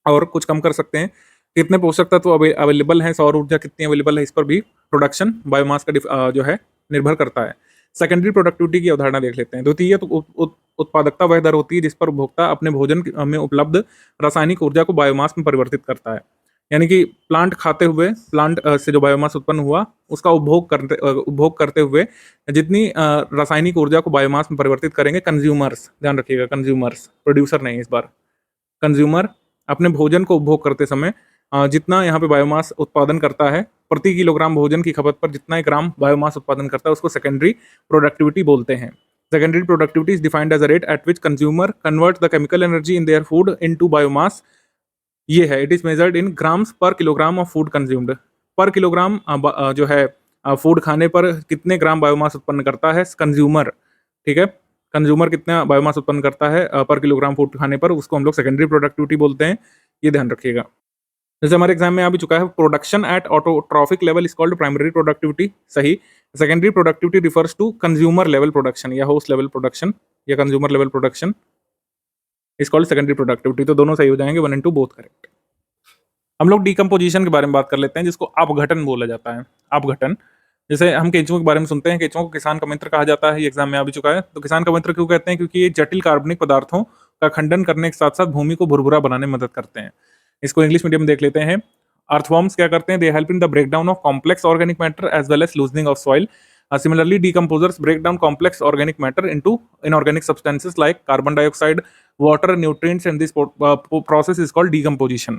और कुछ कम कर सकते हैं। कितने पोषक तत्व अवेलेबल हैं, सौर ऊर्जा कितनी अवेलेबल है, इस पर भी प्रोडक्शन बायोमास का जो है निर्भर करता है। सेकेंडरी प्रोडक्टिविटी की अवधारणा देख लेते हैं। द्वितीय उत्पादकता वह दर होती है जिस पर उपभोक्ता अपने भोजन में उपलब्ध रासायनिक ऊर्जा को बायोमास में परिवर्तित करता है। यानी कि प्लांट खाते हुए, प्लांट से जो बायोमास उत्पन्न हुआ उसका उपभोग करते हुए जितनी रासायनिक ऊर्जा को बायोमास में परिवर्तित करेंगे कंज्यूमर्स, ध्यान रखिएगा कंज्यूमर्स, प्रोड्यूसर नहीं इस बार, कंज्यूमर अपने भोजन को उपभोग करते समय जितना यहाँ पे बायोमास उत्पादन करता है, प्रति किलोग्राम भोजन की खपत पर जितना ग्राम बायोमास उत्पादन करता है उसको सेकेंडरी प्रोडक्टिविटी बोलते हैं। Secondary productivity is defined as a rate at which consumer convert the chemical energy in their food into biomass. ये है, it is measured in grams per kilogram of food consumed. Per kilogram जो है फूड खाने पर कितने ग्राम बायोमास उत्पन्न करता है कंज्यूमर, ठीक है, कंज्यूमर कितना बायोमास उत्पन्न करता है पर किलोग्राम फूड खाने पर, उसको हम लोग सेकेंडरी प्रोडक्टिविटी बोलते हैं। ये ध्यान रखिएगा। जैसे हमारे एग्जाम में आ भी चुका है, production at autotrophic level is called primary productivity, सही। Secondary productivity refers to consumer level production या होस्ट लेवल प्रोडक्शन या consumer level production is called secondary productivity. तो दोनों सही हो जाएंगे, 1 and 2 बोथ करेक्ट। हम लोग डिकम्पोजिशन के बारे में बात कर लेते हैं, जिसको अपघटन बोला जाता है। अपघटन, जैसे हम केंचुओं के बारे में सुनते हैं, केंचुओं को किसान का मित्र कहा जाता है, ये एग्जाम में आ भी चुका है। तो किसान का मित्र क्यों कहते हैं? क्योंकि ये जटिल कार्बनिक पदार्थों का खंडन करने के साथ साथ भूमि को भुरभुरा बनाने में मदद करते हैं। इसको इंग्लिश मीडियम में देख लेते हैं। अर्थवर्म्स क्या करते हैं? They help in the breakdown of complex organic matter as well as loosening of soil. Similarly, decomposers break down complex organic matter into inorganic substances like carbon dioxide, water, nutrients, and this process is called decomposition.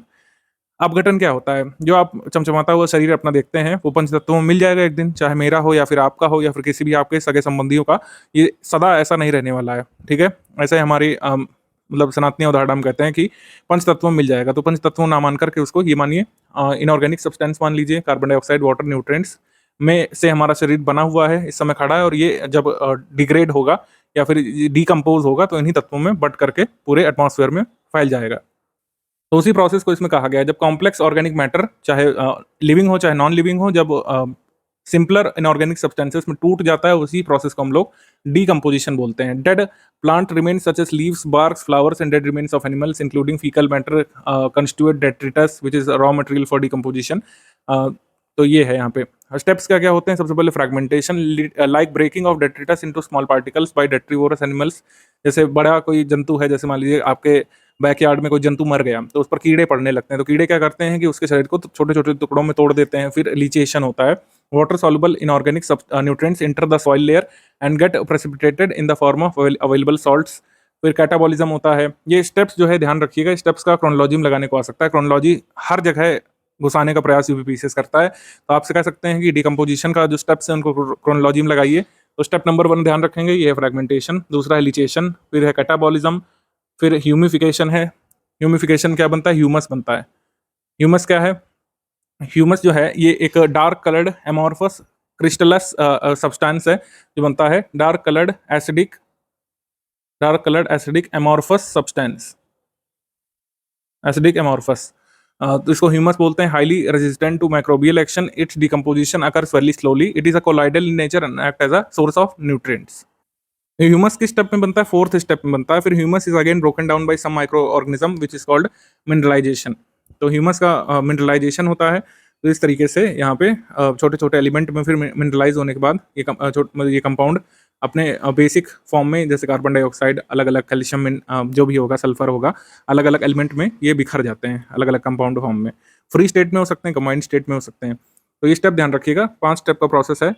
अपघटन क्या होता है? जो आप चमचमाता हुआ शरीर अपना देखते हैं वो पंच तत्वों में मिल जाएगा एक दिन, चाहे मेरा हो या फिर आपका हो या फिर किसी भी आपके सगे संबंधियों का। ये सदा ऐसा नहीं रहने वाला है, ठीक है। ऐसे हमारी मतलब सनातनी अवधारणा हम कहते हैं कि पंच तत्वों में मिल जाएगा, तो पंच तत्वों ना मान करके उसको ये मानिए इनऑर्गेनिक सब्सटेंस मान लीजिए। कार्बन डाइऑक्साइड, वाटर, न्यूट्रिएंट्स में से हमारा शरीर बना हुआ है, इस समय खड़ा है, और ये जब डिग्रेड होगा या फिर डिकम्पोज होगा तो इन्हीं तत्वों में बट करके पूरे एटमॉस्फेयर में फैल जाएगा। तो उसी प्रोसेस को इसमें कहा गया है। जब कॉम्प्लेक्स ऑर्गेनिक मैटर चाहे लिविंग हो चाहे नॉन लिविंग हो, जब सिंपलर इनऑर्गेनिक सब्सटेंसेस में टूट जाता है, उसी प्रोसेस को हम लोग डीकम्पोजिशन बोलते हैं। Dead plant remains such as leaves, barks, flowers and dead remains of animals including faecal matter constitute detritus which is raw material for decomposition. तो ये है यहाँ पे स्टेप्स क्या क्या होते हैं। सबसे पहले fragmentation, like breaking of detritus into small particles by detritivorous animals. जैसे बड़ा कोई जंतु है, जैसे मान लीजिए आपके बैकयार्ड में कोई जंतु मर गया तो उस पर कीड़े पड़ने लगते हैं, तो कीड़े क्या करते हैं कि उसके शरीर को छोटे छोटे टुकड़ों में तोड़ देते हैं, फिर लीचेशन होता है। Water soluble inorganic nutrients enter the soil layer and get precipitated in the form of available salts. फिर कैटाबॉलिज्म होता है। ये स्टेप्स जो है ध्यान रखिएगा, स्टेप्स का क्रोनोलॉजी में लगाने को आ सकता है। क्रोनोलॉजी हर जगह घुसाने का प्रयास यूपीपीसीएस करता है, तो आपसे कह सकते हैं कि डिकम्पोजिशन का जो स्टेप्स है उनको क्रोनोलॉजी में लगाइए। तो स्टेप नंबर 1 ध्यान रखेंगे, ये है फ्रैगमेंटेशन, दूसरा है लीचेशन, फिर है कैटाबॉलिज्म, फिर ह्यूमिफिकेशन है। ह्यूमिफिकेशन क्या बनता है? ह्यूमस बनता है। ह्यूमस क्या है? ह्यूमस जो है ये एक dark coloured amorphous crystalless substance है जो बनता है dark coloured acidic amorphous substance, acidic amorphous. तो इसको ह्यूमस बोलते हैं। Highly resistant to microbial action, its decomposition occurs very slowly, it is a colloidal in nature and act as a source of nutrients. Humus किस स्टेप में बनता है? 4th स्टेप में बनता है। फिर humus is again broken down by some microorganism which is called mineralisation. तो ह्यूमस का मिनरलाइजेशन होता है। तो इस तरीके से यहाँ पे छोटे छोटे एलिमेंट में फिर मिनरलाइज होने के बाद ये कंपाउंड अपने बेसिक फॉर्म में, जैसे कार्बन डाइऑक्साइड, अलग अलग कैल्शियम, जो भी होगा, सल्फर होगा, अलग अलग एलिमेंट में ये बिखर जाते हैं अलग अलग कंपाउंड फॉर्म में। फ्री स्टेट में हो सकते हैं, कंबाइंड स्टेट में हो सकते हैं। तो ये स्टेप ध्यान रखिएगा, 5 स्टेप का प्रोसेस है।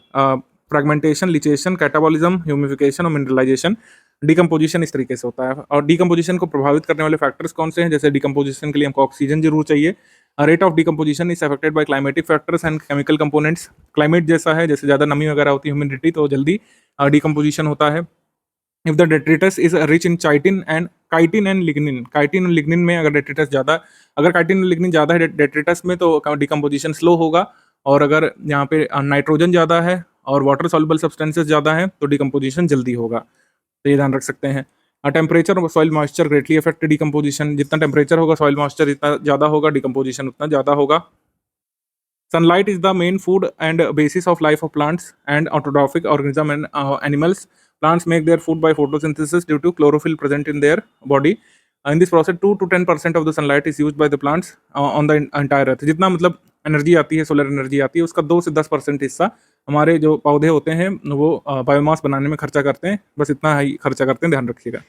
फ्रेगमेंटेशन, लिचेशन, कैटाबॉलिज्म, ह्यूमिफिकेशन और मिनरलाइजेशन। डिकम्पोजिशन इस तरीके से होता है। और डिकम्पोजिशन को प्रभावित करने वाले फैक्टर्स कौन से हैं? जैसे डिकम्पोजिशन के लिए हमको ऑक्सीजन जरूर चाहिए। Rate of decomposition is affected by climatic factors and chemical components. Climate जैसा है, जैसे ज़्यादा नमी वगैरह होती है, ह्यूमिडिटी, तो जल्दी डिकम्पोजिशन होता है। If the detritus is rich in chitin and lignin, chitin और लिग्निन में अगर डेट्रिटस ज़्यादा, अगर काइटिन और लिग्निन ज़्यादा है डेट्रिटस में तो डिकम्पोजिशन स्लो होगा। और अगर यहाँ पे नाइट्रोजन ज़्यादा है और वाटर सॉल्युबल सब्सटेंसेस ज़्यादा है तो डिकम्पोजिशन जल्दी होगा। तो ये ध्यान रख सकते हैं। टेम्परेचर और soil moisture greatly affect decomposition. जितना टेम्परेचर होगा, सॉइल मॉइस्चर जितना ज़्यादा होगा, डिकम्पोजिशन उतना ज़्यादा होगा। Sunlight is the main food and basis of life of plants and autotrophic organism and animals. Plants make their food by photosynthesis due to chlorophyll present in their body. In this process, 2 to 10% of the sunlight is used by the plants on the entire earth. जितना मतलब एनर्जी आती है, सोलर एनर्जी आती है, उसका 2 से 10% हिस्सा हमारे जो पौधे होते हैं वो बायोमास बनाने में खर्चा करते हैं। बस इतना ही खर्चा करते हैं, ध्यान रखिएगा।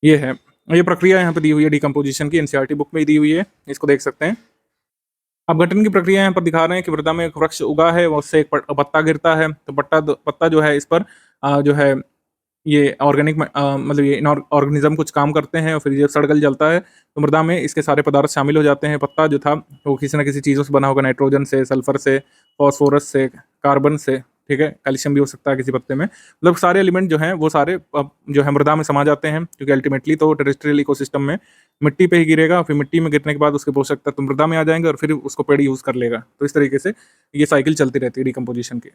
ये है, ये प्रक्रिया यहाँ पे दी हुई है डिकम्पोजिशन की, एनसीईआरटी बुक में ही दी हुई है, इसको देख सकते हैं। अब गठन की प्रक्रिया यहाँ पर दिखा रहे हैं कि मृदा में एक वृक्ष उगा है, उससे एक पत्ता गिरता है, तो पत्ता जो है इस पर जो है ये ऑर्गेनिक मतलब ये ऑर्गेनिज्म कुछ काम करते हैं और फिर जब सड़ गल जलता है तो मृदा में इसके सारे पदार्थ शामिल हो जाते हैं। पत्ता जो था वो किसी न किसी चीज़ों से बना होगा, नाइट्रोजन से, सल्फर से, फॉस्फोरस से, कार्बन से, ठीक है, कैल्शियम भी हो सकता है किसी पत्ते में। मतलब सारे एलिमेंट जो हैं वो सारे जो है मृदा में समा जाते हैं, क्योंकि अल्टीमेटली तो टेरेस्ट्रियल इकोसिस्टम में मिट्टी पे ही गिरेगा, फिर मिट्टी में गिरने के बाद उसके पोषक तत्व मृदा में आ जाएंगे और फिर उसको पेड़ यूज़ कर लेगा। तो इस तरीके से ये साइकिल चलती रहती है डिकम्पोजिशन की।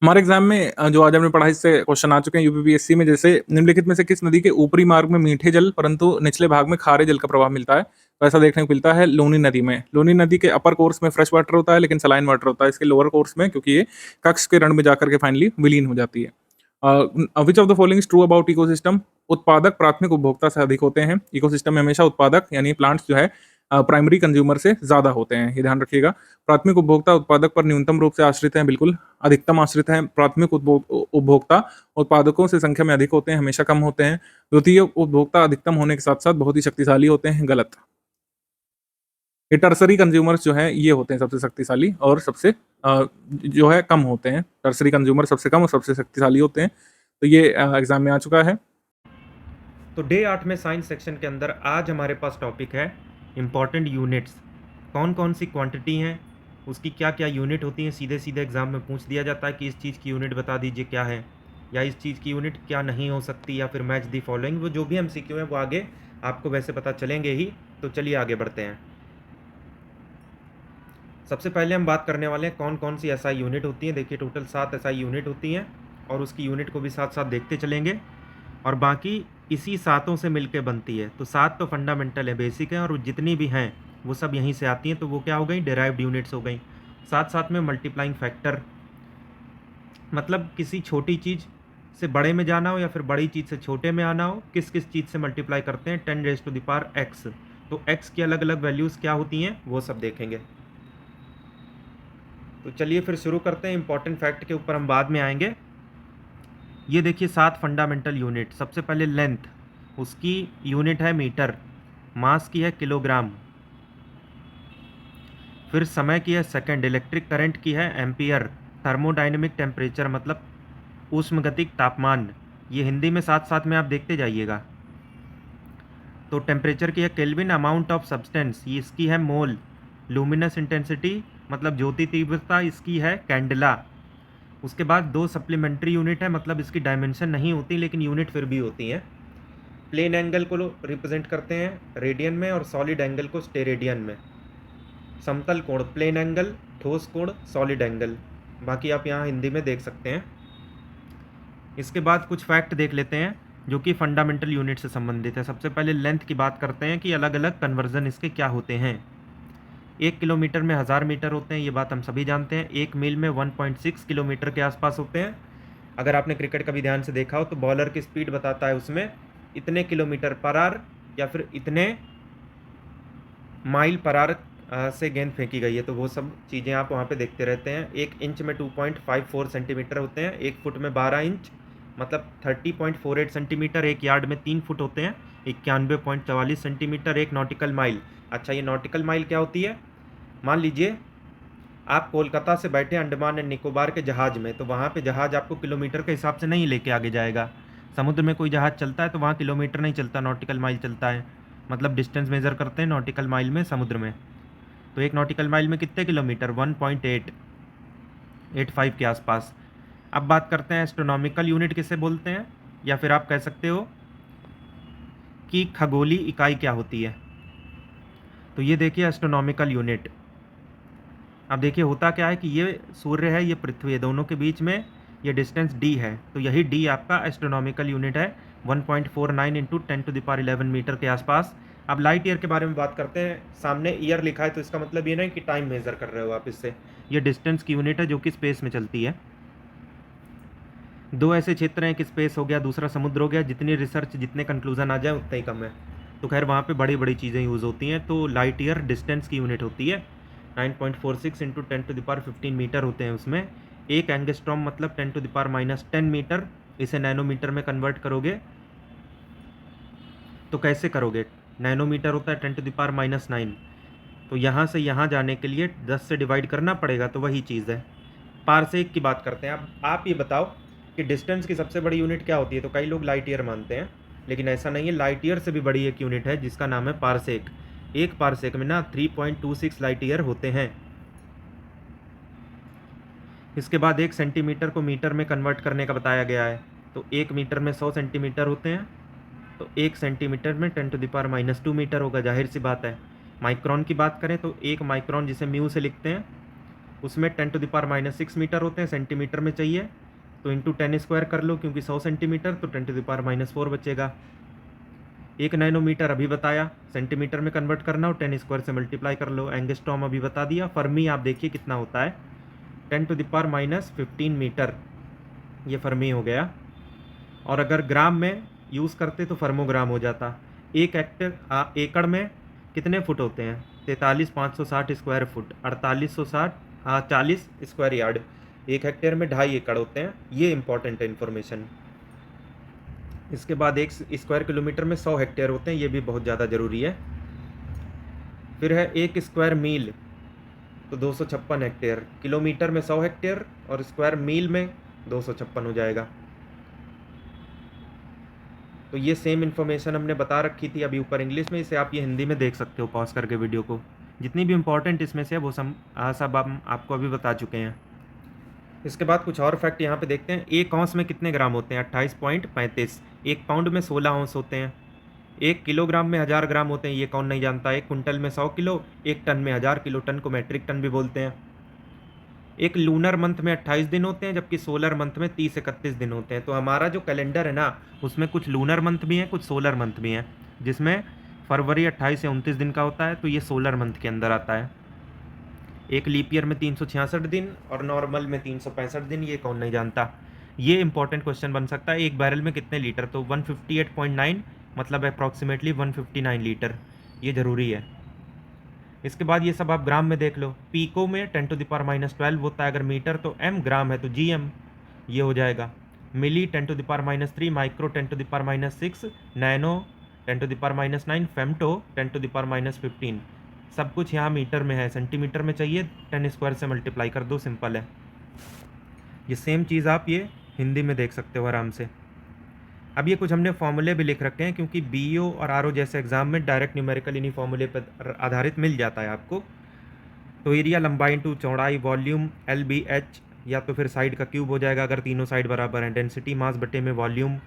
हमारे एग्जाम में जो आज हमने पढ़ा इससे क्वेश्चन आ चुके हैं यूपीपीएससी में। जैसे निम्नलिखित में से किस नदी के ऊपरी मार्ग में मीठे जल परंतु निचले भाग में खारे जल का प्रवाह मिलता है? तो ऐसा देखने को मिलता है लूनी नदी में। लूनी नदी के अपर कोर्स में फ्रेश वाटर होता है लेकिन सलाइन वाटर होता है, इसके लोअर कोर्स में, क्योंकि ये कक्ष के रण में जाकर के फाइनली विलीन हो जाती है। विच of the following is true about ecosystem? उत्पादक प्राथमिक उपभोक्ता से अधिक होते हैं। इकोसिस्टम में हमेशा उत्पादक यानी प्लांट्स जो है प्राइमरी कंज्यूमर से ज़्यादा होते हैं, ये ध्यान रखिएगा। प्राथमिक उपभोक्ता उत्पादक पर न्यूनतम रूप से आश्रित हैं, बिल्कुल अधिकतम आश्रित हैं। प्राथमिक उपभोक्ता उत्पादकों से संख्या में अधिक होते हैं, हमेशा कम होते हैं। द्वितीय उपभोक्ता अधिकतम होने के साथ साथ बहुत ही शक्तिशाली होते हैं, गलत। ये टर्सरी कंज्यूमर्स जो है ये होते हैं सबसे शक्तिशाली और सबसे जो है कम होते हैं। टर्सरी कंज्यूमर सबसे कम और सबसे शक्तिशाली होते हैं। तो ये एग्जाम में आ चुका है। तो डे 8 में साइंस सेक्शन के अंदर आज हमारे पास टॉपिक है इम्पॉर्टेंट यूनिट्स। कौन कौन सी क्वांटिटी हैं, उसकी क्या क्या यूनिट होती हैं। सीधे सीधे एग्जाम में पूछ दिया जाता है कि इस चीज़ की यूनिट बता दीजिए क्या है, या इस चीज़ की यूनिट क्या नहीं हो सकती, या फिर मैच दी फॉलोइंग। वो जो भी MCQ हैं वो आगे आपको वैसे पता चलेंगे ही। तो चलिए आगे बढ़ते हैं। सबसे पहले हम बात करने वाले हैं कौन कौन सी SI यूनिट होती हैं। देखिए टोटल 7 SI यूनिट होती हैं और उसकी यूनिट को भी साथ साथ देखते चलेंगे, और बाकी इसी सातों से मिलके बनती है। तो 7 तो फंडामेंटल है, बेसिक है, और जितनी भी हैं वो सब यहीं से आती हैं। तो वो क्या हो गई? डेराइव्ड यूनिट्स हो गई। साथ साथ में मल्टीप्लाइंग फैक्टर, मतलब किसी छोटी चीज़ से बड़े में जाना हो या फिर बड़ी चीज़ से छोटे में आना हो, किस किस चीज़ से मल्टीप्लाई करते हैं? 10 raise to the power x। तो x की अलग अलग वैल्यूज़ क्या होती हैं वो सब देखेंगे। तो चलिए फिर शुरू करते हैं। इंपॉर्टेंट फैक्ट के ऊपर हम बाद में आएंगे। ये देखिए 7 फंडामेंटल यूनिट। सबसे पहले लेंथ, उसकी यूनिट है मीटर। मास की है किलोग्राम। फिर समय की है सेकंड। इलेक्ट्रिक करंट की है एम्पियर। थर्मोडाइनमिक टेम्परेचर मतलब ऊष्मगतिक तापमान, ये हिंदी में साथ साथ में आप देखते जाइएगा। तो टेम्परेचर की है केल्विन। अमाउंट ऑफ सब्सटेंस, ये इसकी है मोल। लुमिनस इंटेंसिटी मतलब ज्योति तीव्रता, इसकी है कैंडला। उसके बाद 2 सप्लीमेंट्री यूनिट है, मतलब इसकी डायमेंशन नहीं होती लेकिन यूनिट फिर भी होती हैं। प्लेन एंगल को रिप्रेजेंट करते हैं रेडियन में और सॉलिड एंगल को स्टेरेडियन में। समतल कोण प्लेन एंगल, ठोस कोण सॉलिड एंगल, बाकी आप यहाँ हिंदी में देख सकते हैं। इसके बाद कुछ फैक्ट देख लेते हैं जो कि फंडामेंटल यूनिट से संबंधित है। सबसे पहले लेंथ की बात करते हैं कि अलग अलग कन्वर्जन इसके क्या होते हैं। 1 किलोमीटर में 1000 मीटर होते हैं, ये बात हम सभी जानते हैं। 1 मील में 1.6 किलोमीटर के आसपास होते हैं। अगर आपने क्रिकेट का भी ध्यान से देखा हो तो बॉलर की स्पीड बताता है उसमें इतने किलोमीटर पर आवर या फिर इतने माइल पर आवर से गेंद फेंकी गई है, तो वो सब चीज़ें आप वहाँ पे देखते रहते हैं। 1 इंच में 2.54 सेंटीमीटर होते हैं, 1 फुट में 12 इंच मतलब 30.48 सेंटीमीटर, 1 यार्ड में 3 फुट होते हैं, 91.44 सेंटीमीटर, 1 नॉटिकल माइल। अच्छा, ये नॉटिकल माइल क्या होती है? मान लीजिए आप कोलकाता से बैठे अंडमान एंड निकोबार के जहाज़ में, तो वहाँ पे जहाज़ आपको किलोमीटर के हिसाब से नहीं लेके आगे जाएगा। समुद्र में कोई जहाज़ चलता है तो वहाँ किलोमीटर नहीं चलता, नॉटिकल माइल चलता है, मतलब डिस्टेंस मेज़र करते हैं नॉटिकल माइल में समुद्र में। तो 1 नॉटिकल माइल में कितने किलोमीटर? 1.885 के आसपास। अब बात करते हैं एस्ट्रोनॉमिकल यूनिट किसे बोलते हैं, या फिर आप कह सकते हो कि खगोलीय इकाई क्या होती है। तो ये देखिए एस्ट्रोनॉमिकल यूनिट। अब देखिए होता क्या है कि ये सूर्य है, ये पृथ्वी है, दोनों के बीच में ये डिस्टेंस d है, तो यही d आपका एस्ट्रोनॉमिकल यूनिट है, 1.49 इंटू 10⁻11 मीटर के आसपास। अब लाइट ईयर के बारे में बात करते हैं। सामने ईयर लिखा है तो इसका मतलब ये नहीं कि टाइम मेज़र कर रहे हो आप इससे, ये डिस्टेंस की यूनिट है जो कि स्पेस में चलती है। दो ऐसे क्षेत्र हैं, एक स्पेस हो गया, दूसरा समुद्र हो गया। जितनी रिसर्च, जितने कंक्लूजन आ जाए उतना ही कम है। तो खैर वहाँ पे बड़ी बड़ी चीज़ें यूज़ होती हैं। तो लाइट ईयर डिस्टेंस की यूनिट होती है, 9.46 इंटू 10⁻15 मीटर होते हैं उसमें। एक एंगस्ट्रॉम मतलब 10⁻10 मीटर। इसे नैनोमीटर में कन्वर्ट करोगे तो कैसे करोगे? नैनोमीटर होता है 10⁻9, तो यहाँ से यहाँ जाने के लिए 10 से डिवाइड करना पड़ेगा, तो वही चीज़ है। पारसेक की बात करते हैं। अब आप ये बताओ कि डिस्टेंस की सबसे बड़ी यूनिट क्या होती है? तो कई लोग लाइट ईयर मानते हैं, लेकिन ऐसा नहीं है। लाइट ईयर से भी बड़ी एक यूनिट है जिसका नाम है पारसेक। एक पारसेक में ना 3.26 लाइट ईयर होते हैं। इसके बाद 1 सेंटीमीटर को मीटर में कन्वर्ट करने का बताया गया है। तो 1 मीटर में 100 सेंटीमीटर होते हैं, तो 1 सेंटीमीटर में 10⁻2 मीटर होगा, जाहिर सी बात है। माइक्रोन की बात करें तो 1 माइक्रोन जिसे म्यू से लिखते हैं उसमें 10⁻6 मीटर होते हैं, सेंटीमीटर में चाहिए तो इंटू 10 स्क्वायर कर लो, क्योंकि 100 सेंटीमीटर तो 10⁻4 बचेगा। 1 नैनोमीटर अभी बताया, सेंटीमीटर में कन्वर्ट करना हो 10 स्क्वायर से मल्टीप्लाई कर लो। एंगस्ट्रॉम अभी बता दिया। फर्मी आप देखिए कितना होता है, 10⁻15 मीटर, ये फर्मी हो गया। और अगर ग्राम में यूज़ करते तो फर्मोग्राम हो जाता। एक एकड़ में कितने फुट होते हैं? 43,560 square foot, 40 square yard. 1 hectare में 2.5 एकड़ होते हैं। ये इंपॉर्टेंट है इन्फॉर्मेशन। इसके बाद 1 स्क्वायर किलोमीटर में 100 हेक्टेयर होते हैं, ये भी बहुत ज़्यादा ज़रूरी है। फिर है 1 स्क्वायर मील, तो 256 हेक्टेयर। किलोमीटर में 100 हेक्टेयर और स्क्वायर मील में 256 हो जाएगा। तो ये सेम इन्फॉर्मेशन हमने बता रखी थी अभी ऊपर इंग्लिश में, इसे आप ये हिंदी में देख सकते हो पॉज करके वीडियो को। जितनी भी इंपॉर्टेंट इसमें से है वो सब हम आपको अभी बता चुके हैं। इसके बाद कुछ और फैक्ट यहाँ पे देखते हैं। 1 औंस में कितने ग्राम होते हैं? 28.35। 1 पाउंड में 16 औंस होते हैं। 1 किलोग्राम में 1000 ग्राम होते हैं, ये कौन नहीं जानता। 1 कुंटल में 100 किलो, 1 टन में 1000 किलो। टन को मेट्रिक टन भी बोलते हैं। एक लूनर मंथ में 28 दिन होते हैं, जबकि सोलर मंथ में 30-31 दिन होते हैं। तो हमारा जो कैलेंडर है ना, उसमें कुछ लूनर मंथ भी हैं, कुछ सोलर मंथ भी हैं, जिसमें फरवरी 28 से 29 दिन का होता है, तो ये सोलर मंथ के अंदर आता है। एक लीप ईयर में 366 दिन और नॉर्मल में 365 दिन, ये कौन नहीं जानता। ये इंपॉर्टेंट क्वेश्चन बन सकता है। एक बैरल में कितने लीटर? तो 158.9 मतलब अप्रॉक्सीमेटली 159 लीटर, ये ज़रूरी है। इसके बाद ये सब आप ग्राम में देख लो। पीको में 10⁻12 होता है, अगर मीटर तो m, ग्राम है तो gm, ये हो जाएगा। मिली 10⁻3, माइक्रो 10⁻6, नैनो 10⁻9, फेम्टो 10⁻15। सब कुछ यहाँ मीटर में है, सेंटीमीटर में चाहिए 10 स्क्वायर से मल्टीप्लाई कर दो, सिंपल है। ये सेम चीज़ आप ये हिंदी में देख सकते हो आराम से। अब ये कुछ हमने फॉर्मूले भी लिख रखे हैं, क्योंकि बीओ और आरओ जैसे एग्जाम में डायरेक्ट न्यूमेरिकल इन्हीं फॉर्मूले पर आधारित मिल जाता है आपको। तो एरिया लंबाई इंटू चौड़ाई, वॉल्यूम LBH, या तो फिर साइड का क्यूब हो जाएगा अगर तीनों साइड बराबर हैं। डेंसिटी मास बटे में volume,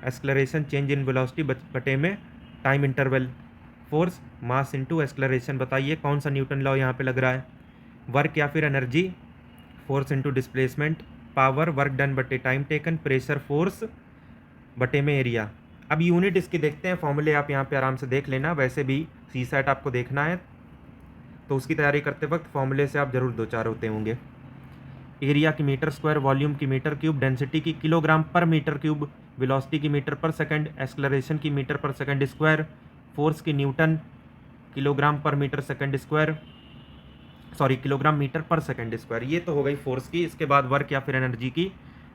acceleration change in velocity बटे में time interval, force mass into acceleration. बताइए कौन सा न्यूटन लॉ यहाँ पे लग रहा है? वर्क या फिर energy, force into displacement, power work done बटे टाइम टेकन, प्रेशर फोर्स बटे में एरिया। अब यूनिट इसकी देखते हैं, फॉर्मूले आप यहाँ पे आराम से देख लेना। वैसे भी CSAT आपको देखना है तो उसकी तैयारी करते वक्त फॉर्मूले से आप ज़रूर 2-4 होते होंगे। एरिया की मीटर स्क्वायर, वॉल्यूम की मीटर क्यूब, डेंसिटी की kilogram per metre cube, velocity की मीटर पर सेकंड, एक्सलरेशन की metre per second square, force की newton kilogram per metre second square, sorry kilogram metre per second square. ये तो हो गई फोर्स की। इसके बाद वर्क या फिर एनर्जी की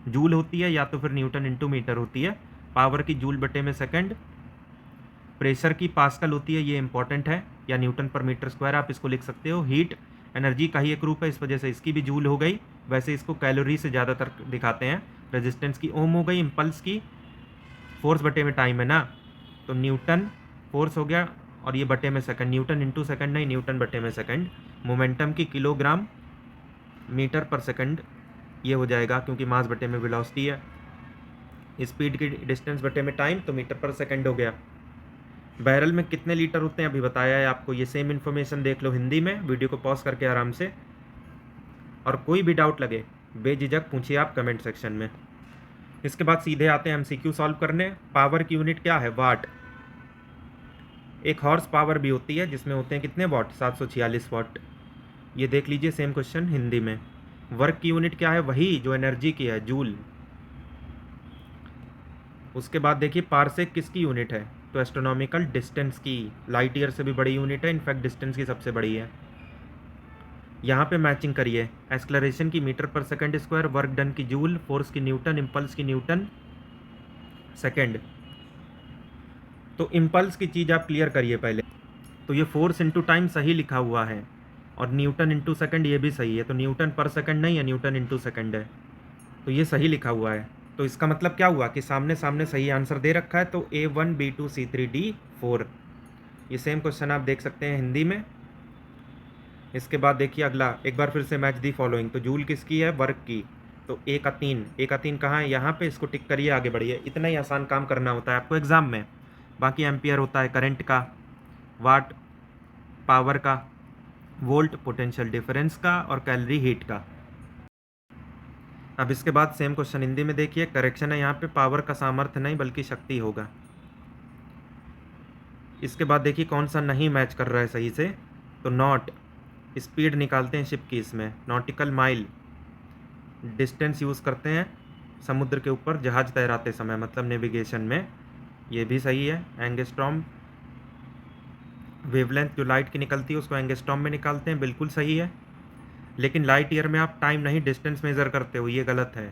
जूल होती है या तो फिर न्यूटन इंटू मीटर होती है। पावर की जूल बटे में सेकंड। प्रेशर की पास्कल होती है, ये इंपॉर्टेंट है, या न्यूटन पर मीटर स्क्वायर आप इसको लिख सकते हो। हीट एनर्जी का ही एक रूप है, इस वजह से इसकी भी जूल हो गई। वैसे इसको कैलोरी से ज़्यादातर दिखाते हैं। रेजिस्टेंस की ओम हो गई। इम्पल्स की फोर्स बटे में टाइम है ना, तो न्यूटन फोर्स हो गया और ये बटे में सेकंड। न्यूटन इंटू सेकंड नहीं, न्यूटन बटे में सेकंड। मोमेंटम की किलोग्राम मीटर पर सेकंड ये हो जाएगा, क्योंकि मास बटे में वेलोसिटी है। स्पीड की डिस्टेंस बटे में टाइम, तो मीटर पर सेकंड हो गया। बैरल में कितने लीटर होते हैं अभी बताया है आपको। ये सेम इन्फॉर्मेशन देख लो हिंदी में, वीडियो को पॉज करके आराम से। और कोई भी डाउट लगे बेझिझक पूछिए आप कमेंट सेक्शन में। इसके बाद सीधे आते हैं एमसीक्यू सॉल्व करने। पावर की यूनिट क्या है? वाट। एक हॉर्स पावर भी होती है जिसमें होते हैं कितने वाट? 746 वाट। ये देख लीजिए सेम क्वेश्चन हिंदी में। वर्क की यूनिट क्या है? वही जो एनर्जी की है, जूल। उसके बाद देखिए पारसेक किसकी यूनिट है? तो एस्ट्रोनॉमिकल डिस्टेंस की। लाइट ईयर से भी बड़ी यूनिट है, इनफैक्ट डिस्टेंस की सबसे बड़ी है। यहाँ पे मैचिंग करिए। एक्सलरेशन की metre per second square, work done की जूल, फोर्स की न्यूटन, इम्पल्स की न्यूटन सेकंड। तो इम्पल्स की चीज़ आप क्लियर करिए पहले। तो ये फोर्स इंटू टाइम सही लिखा हुआ है, और न्यूटन इंटू सेकंड ये भी सही है। तो न्यूटन पर सेकंड नहीं है, न्यूटन इंटू सेकंड है, तो ये सही लिखा हुआ है। तो इसका मतलब क्या हुआ कि सामने सामने सही आंसर दे रखा है। तो A1 B2 C3 D4। ये सेम क्वेश्चन आप देख सकते हैं हिंदी में। इसके बाद देखिए अगला, एक बार फिर से मैच दी फॉलोइंग। तो जूल किसकी है? वर्क की। तो A का 3, A का 3 कहाँ है? यहाँ पे। इसको टिक करिए, आगे बढ़िए। इतना ही आसान काम करना होता है आपको एग्जाम में। बाकी एम्पियर होता है करंट का, वाट पावर का, वोल्ट पोटेंशियल डिफरेंस का, और कैलोरी हीट का। अब इसके बाद सेम क्वेश्चन हिंदी में देखिए। करेक्शन है यहाँ पे, पावर का सामर्थ्य नहीं बल्कि शक्ति होगा। इसके बाद देखिए कौन सा नहीं मैच कर रहा है सही से। तो नॉट, स्पीड निकालते हैं शिप की इसमें। नॉटिकल माइल, डिस्टेंस यूज़ करते हैं समुद्र के ऊपर जहाज़ तैराते समय, मतलब नेविगेशन में, ये भी सही है। एंगस्ट्रॉम, वेवलेंथ जो लाइट की निकलती है उसको एंगस्ट्रॉम में निकालते हैं, बिल्कुल सही है। लेकिन लाइट ईयर में आप टाइम नहीं डिस्टेंस मेज़र करते हो, ये गलत है।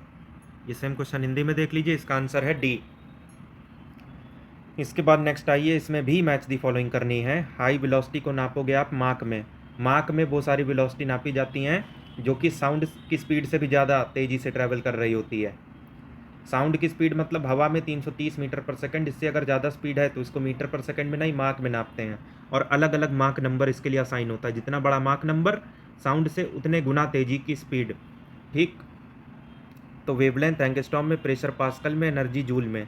ये सेम क्वेश्चन हिंदी में देख लीजिए, इसका आंसर है डी। इसके बाद नेक्स्ट आइए, इसमें भी मैच दी फॉलोइंग करनी है। हाई वेलोसिटी को नापोगे आप माक में। माक में वो सारी वेलोसिटी नापी जाती हैं जो कि साउंड की स्पीड से भी ज़्यादा तेज़ी से ट्रैवल कर रही होती है। साउंड की स्पीड मतलब हवा में 330 मीटर पर सेकंड, इससे अगर ज़्यादा स्पीड है तो इसको मीटर पर सेकंड में नहीं माक में नापते हैं। और अलग अलग माक नंबर इसके लिए असाइन होता है। जितना बड़ा माक नंबर साउंड से उतने गुना तेज़ी की स्पीड, ठीक। तो वेवलेंथ एंगस्ट्रॉम में, प्रेशर पास्कल में, एनर्जी जूल में।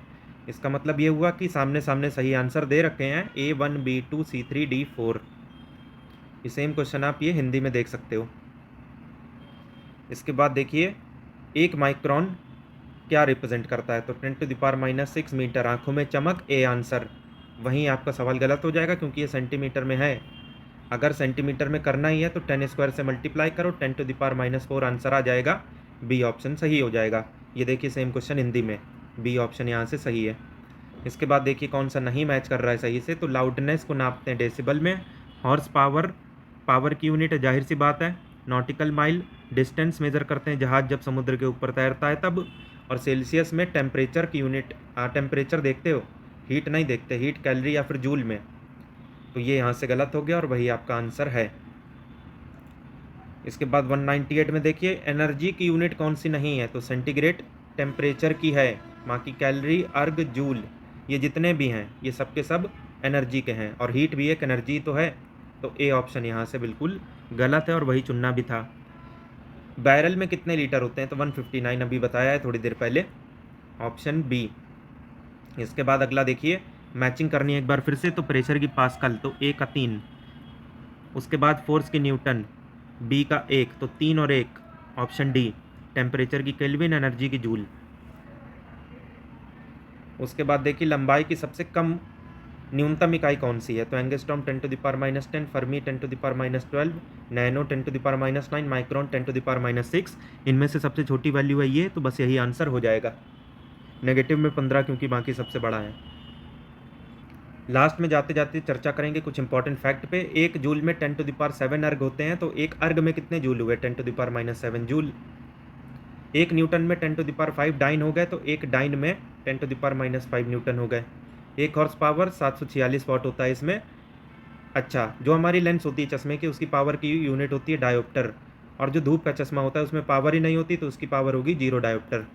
इसका मतलब ये हुआ कि सामने सामने सही आंसर दे रखे हैं A1 B2 C3 D4। ये सेम क्वेश्चन आप ये हिंदी में देख सकते हो। इसके बाद देखिए, एक माइक्रोन क्या रिप्रेजेंट करता है? तो 10⁻⁻6 मीटर। आंखों में चमक, ए आंसर। वहीं आपका सवाल गलत हो जाएगा क्योंकि ये सेंटीमीटर में है। अगर सेंटीमीटर में करना ही है तो 10 स्क्वायर से मल्टीप्लाई करो, 10⁻⁻4 आंसर आ जाएगा। बी ऑप्शन सही हो जाएगा। ये देखिए सेम क्वेश्चन हिंदी में, बी ऑप्शन यहाँ से सही है। इसके बाद देखिए कौन सा नहीं मैच कर रहा है सही से। तो लाउडनेस को नापते हैं डेसिबल में। हॉर्स पावर, पावर की यूनिट है, जाहिर सी बात है। नॉटिकल माइल, डिस्टेंस मेजर करते हैं जहाज जब समुद्र के ऊपर तैरता है तब। और सेल्सियस में टेम्परेचर की यूनिट, टेम्परेचर देखते हो, हीट नहीं देखते, हीट कैलोरी या फिर जूल में। तो ये यहाँ से गलत हो गया और वही आपका आंसर है। इसके बाद 198 में देखिए, एनर्जी की यूनिट कौन सी नहीं है? तो सेंटीग्रेड टेम्परेचर की है। बाकी कैलोरी, अर्ग, जूल, ये जितने भी हैं ये सब के सब एनर्जी के हैं। और हीट भी एक एनर्जी तो है। तो ए ऑप्शन यहाँ से बिल्कुल गलत है और वही चुनना भी था। बैरल में कितने लीटर होते हैं? तो 159 अभी बताया है थोड़ी देर पहले, ऑप्शन बी। इसके बाद अगला देखिए, मैचिंग करनी है एक बार फिर से। तो प्रेशर की पास्कल, तो ए का 3। उसके बाद फोर्स की न्यूटन, बी का 1, तो 3 और 1, ऑप्शन डी। टेम्परेचर की केल्विन, एनर्जी की जूल। उसके बाद देखिए लंबाई की सबसे कम न्यूनतम इकाई कौन सी है? तो एंगस्ट्रॉम 10⁻10, फर्मी 10⁻12, नैनो 10⁻9, माइक्रोन 10⁻6। इनमें से सबसे छोटी वैल्यू है ये, तो बस यही आंसर हो जाएगा। नेगेटिव में 15 क्योंकि बाकी सबसे बड़ा है। लास्ट में जाते जाते चर्चा करेंगे कुछ इंपॉर्टेंट फैक्ट पे। 1 जूल में 10⁻7 अर्ग होते हैं, तो एक अर्ग में कितने जूल हुए? 10⁻⁻7 जूल। 1 न्यूटन में 10⁵ डाइन हो गए, तो एक डाइन में 10⁻⁻5 न्यूटन हो गए। 1 हॉर्स पावर 746 वाट होता है इसमें। अच्छा, जो हमारी लेंस होती है चश्मे की, उसकी पावर की यूनिट होती है डायोप्टर, और जो धूप का चश्मा होता है उसमें पावर ही नहीं होती, तो उसकी पावर होगी 0 डायोप्टर।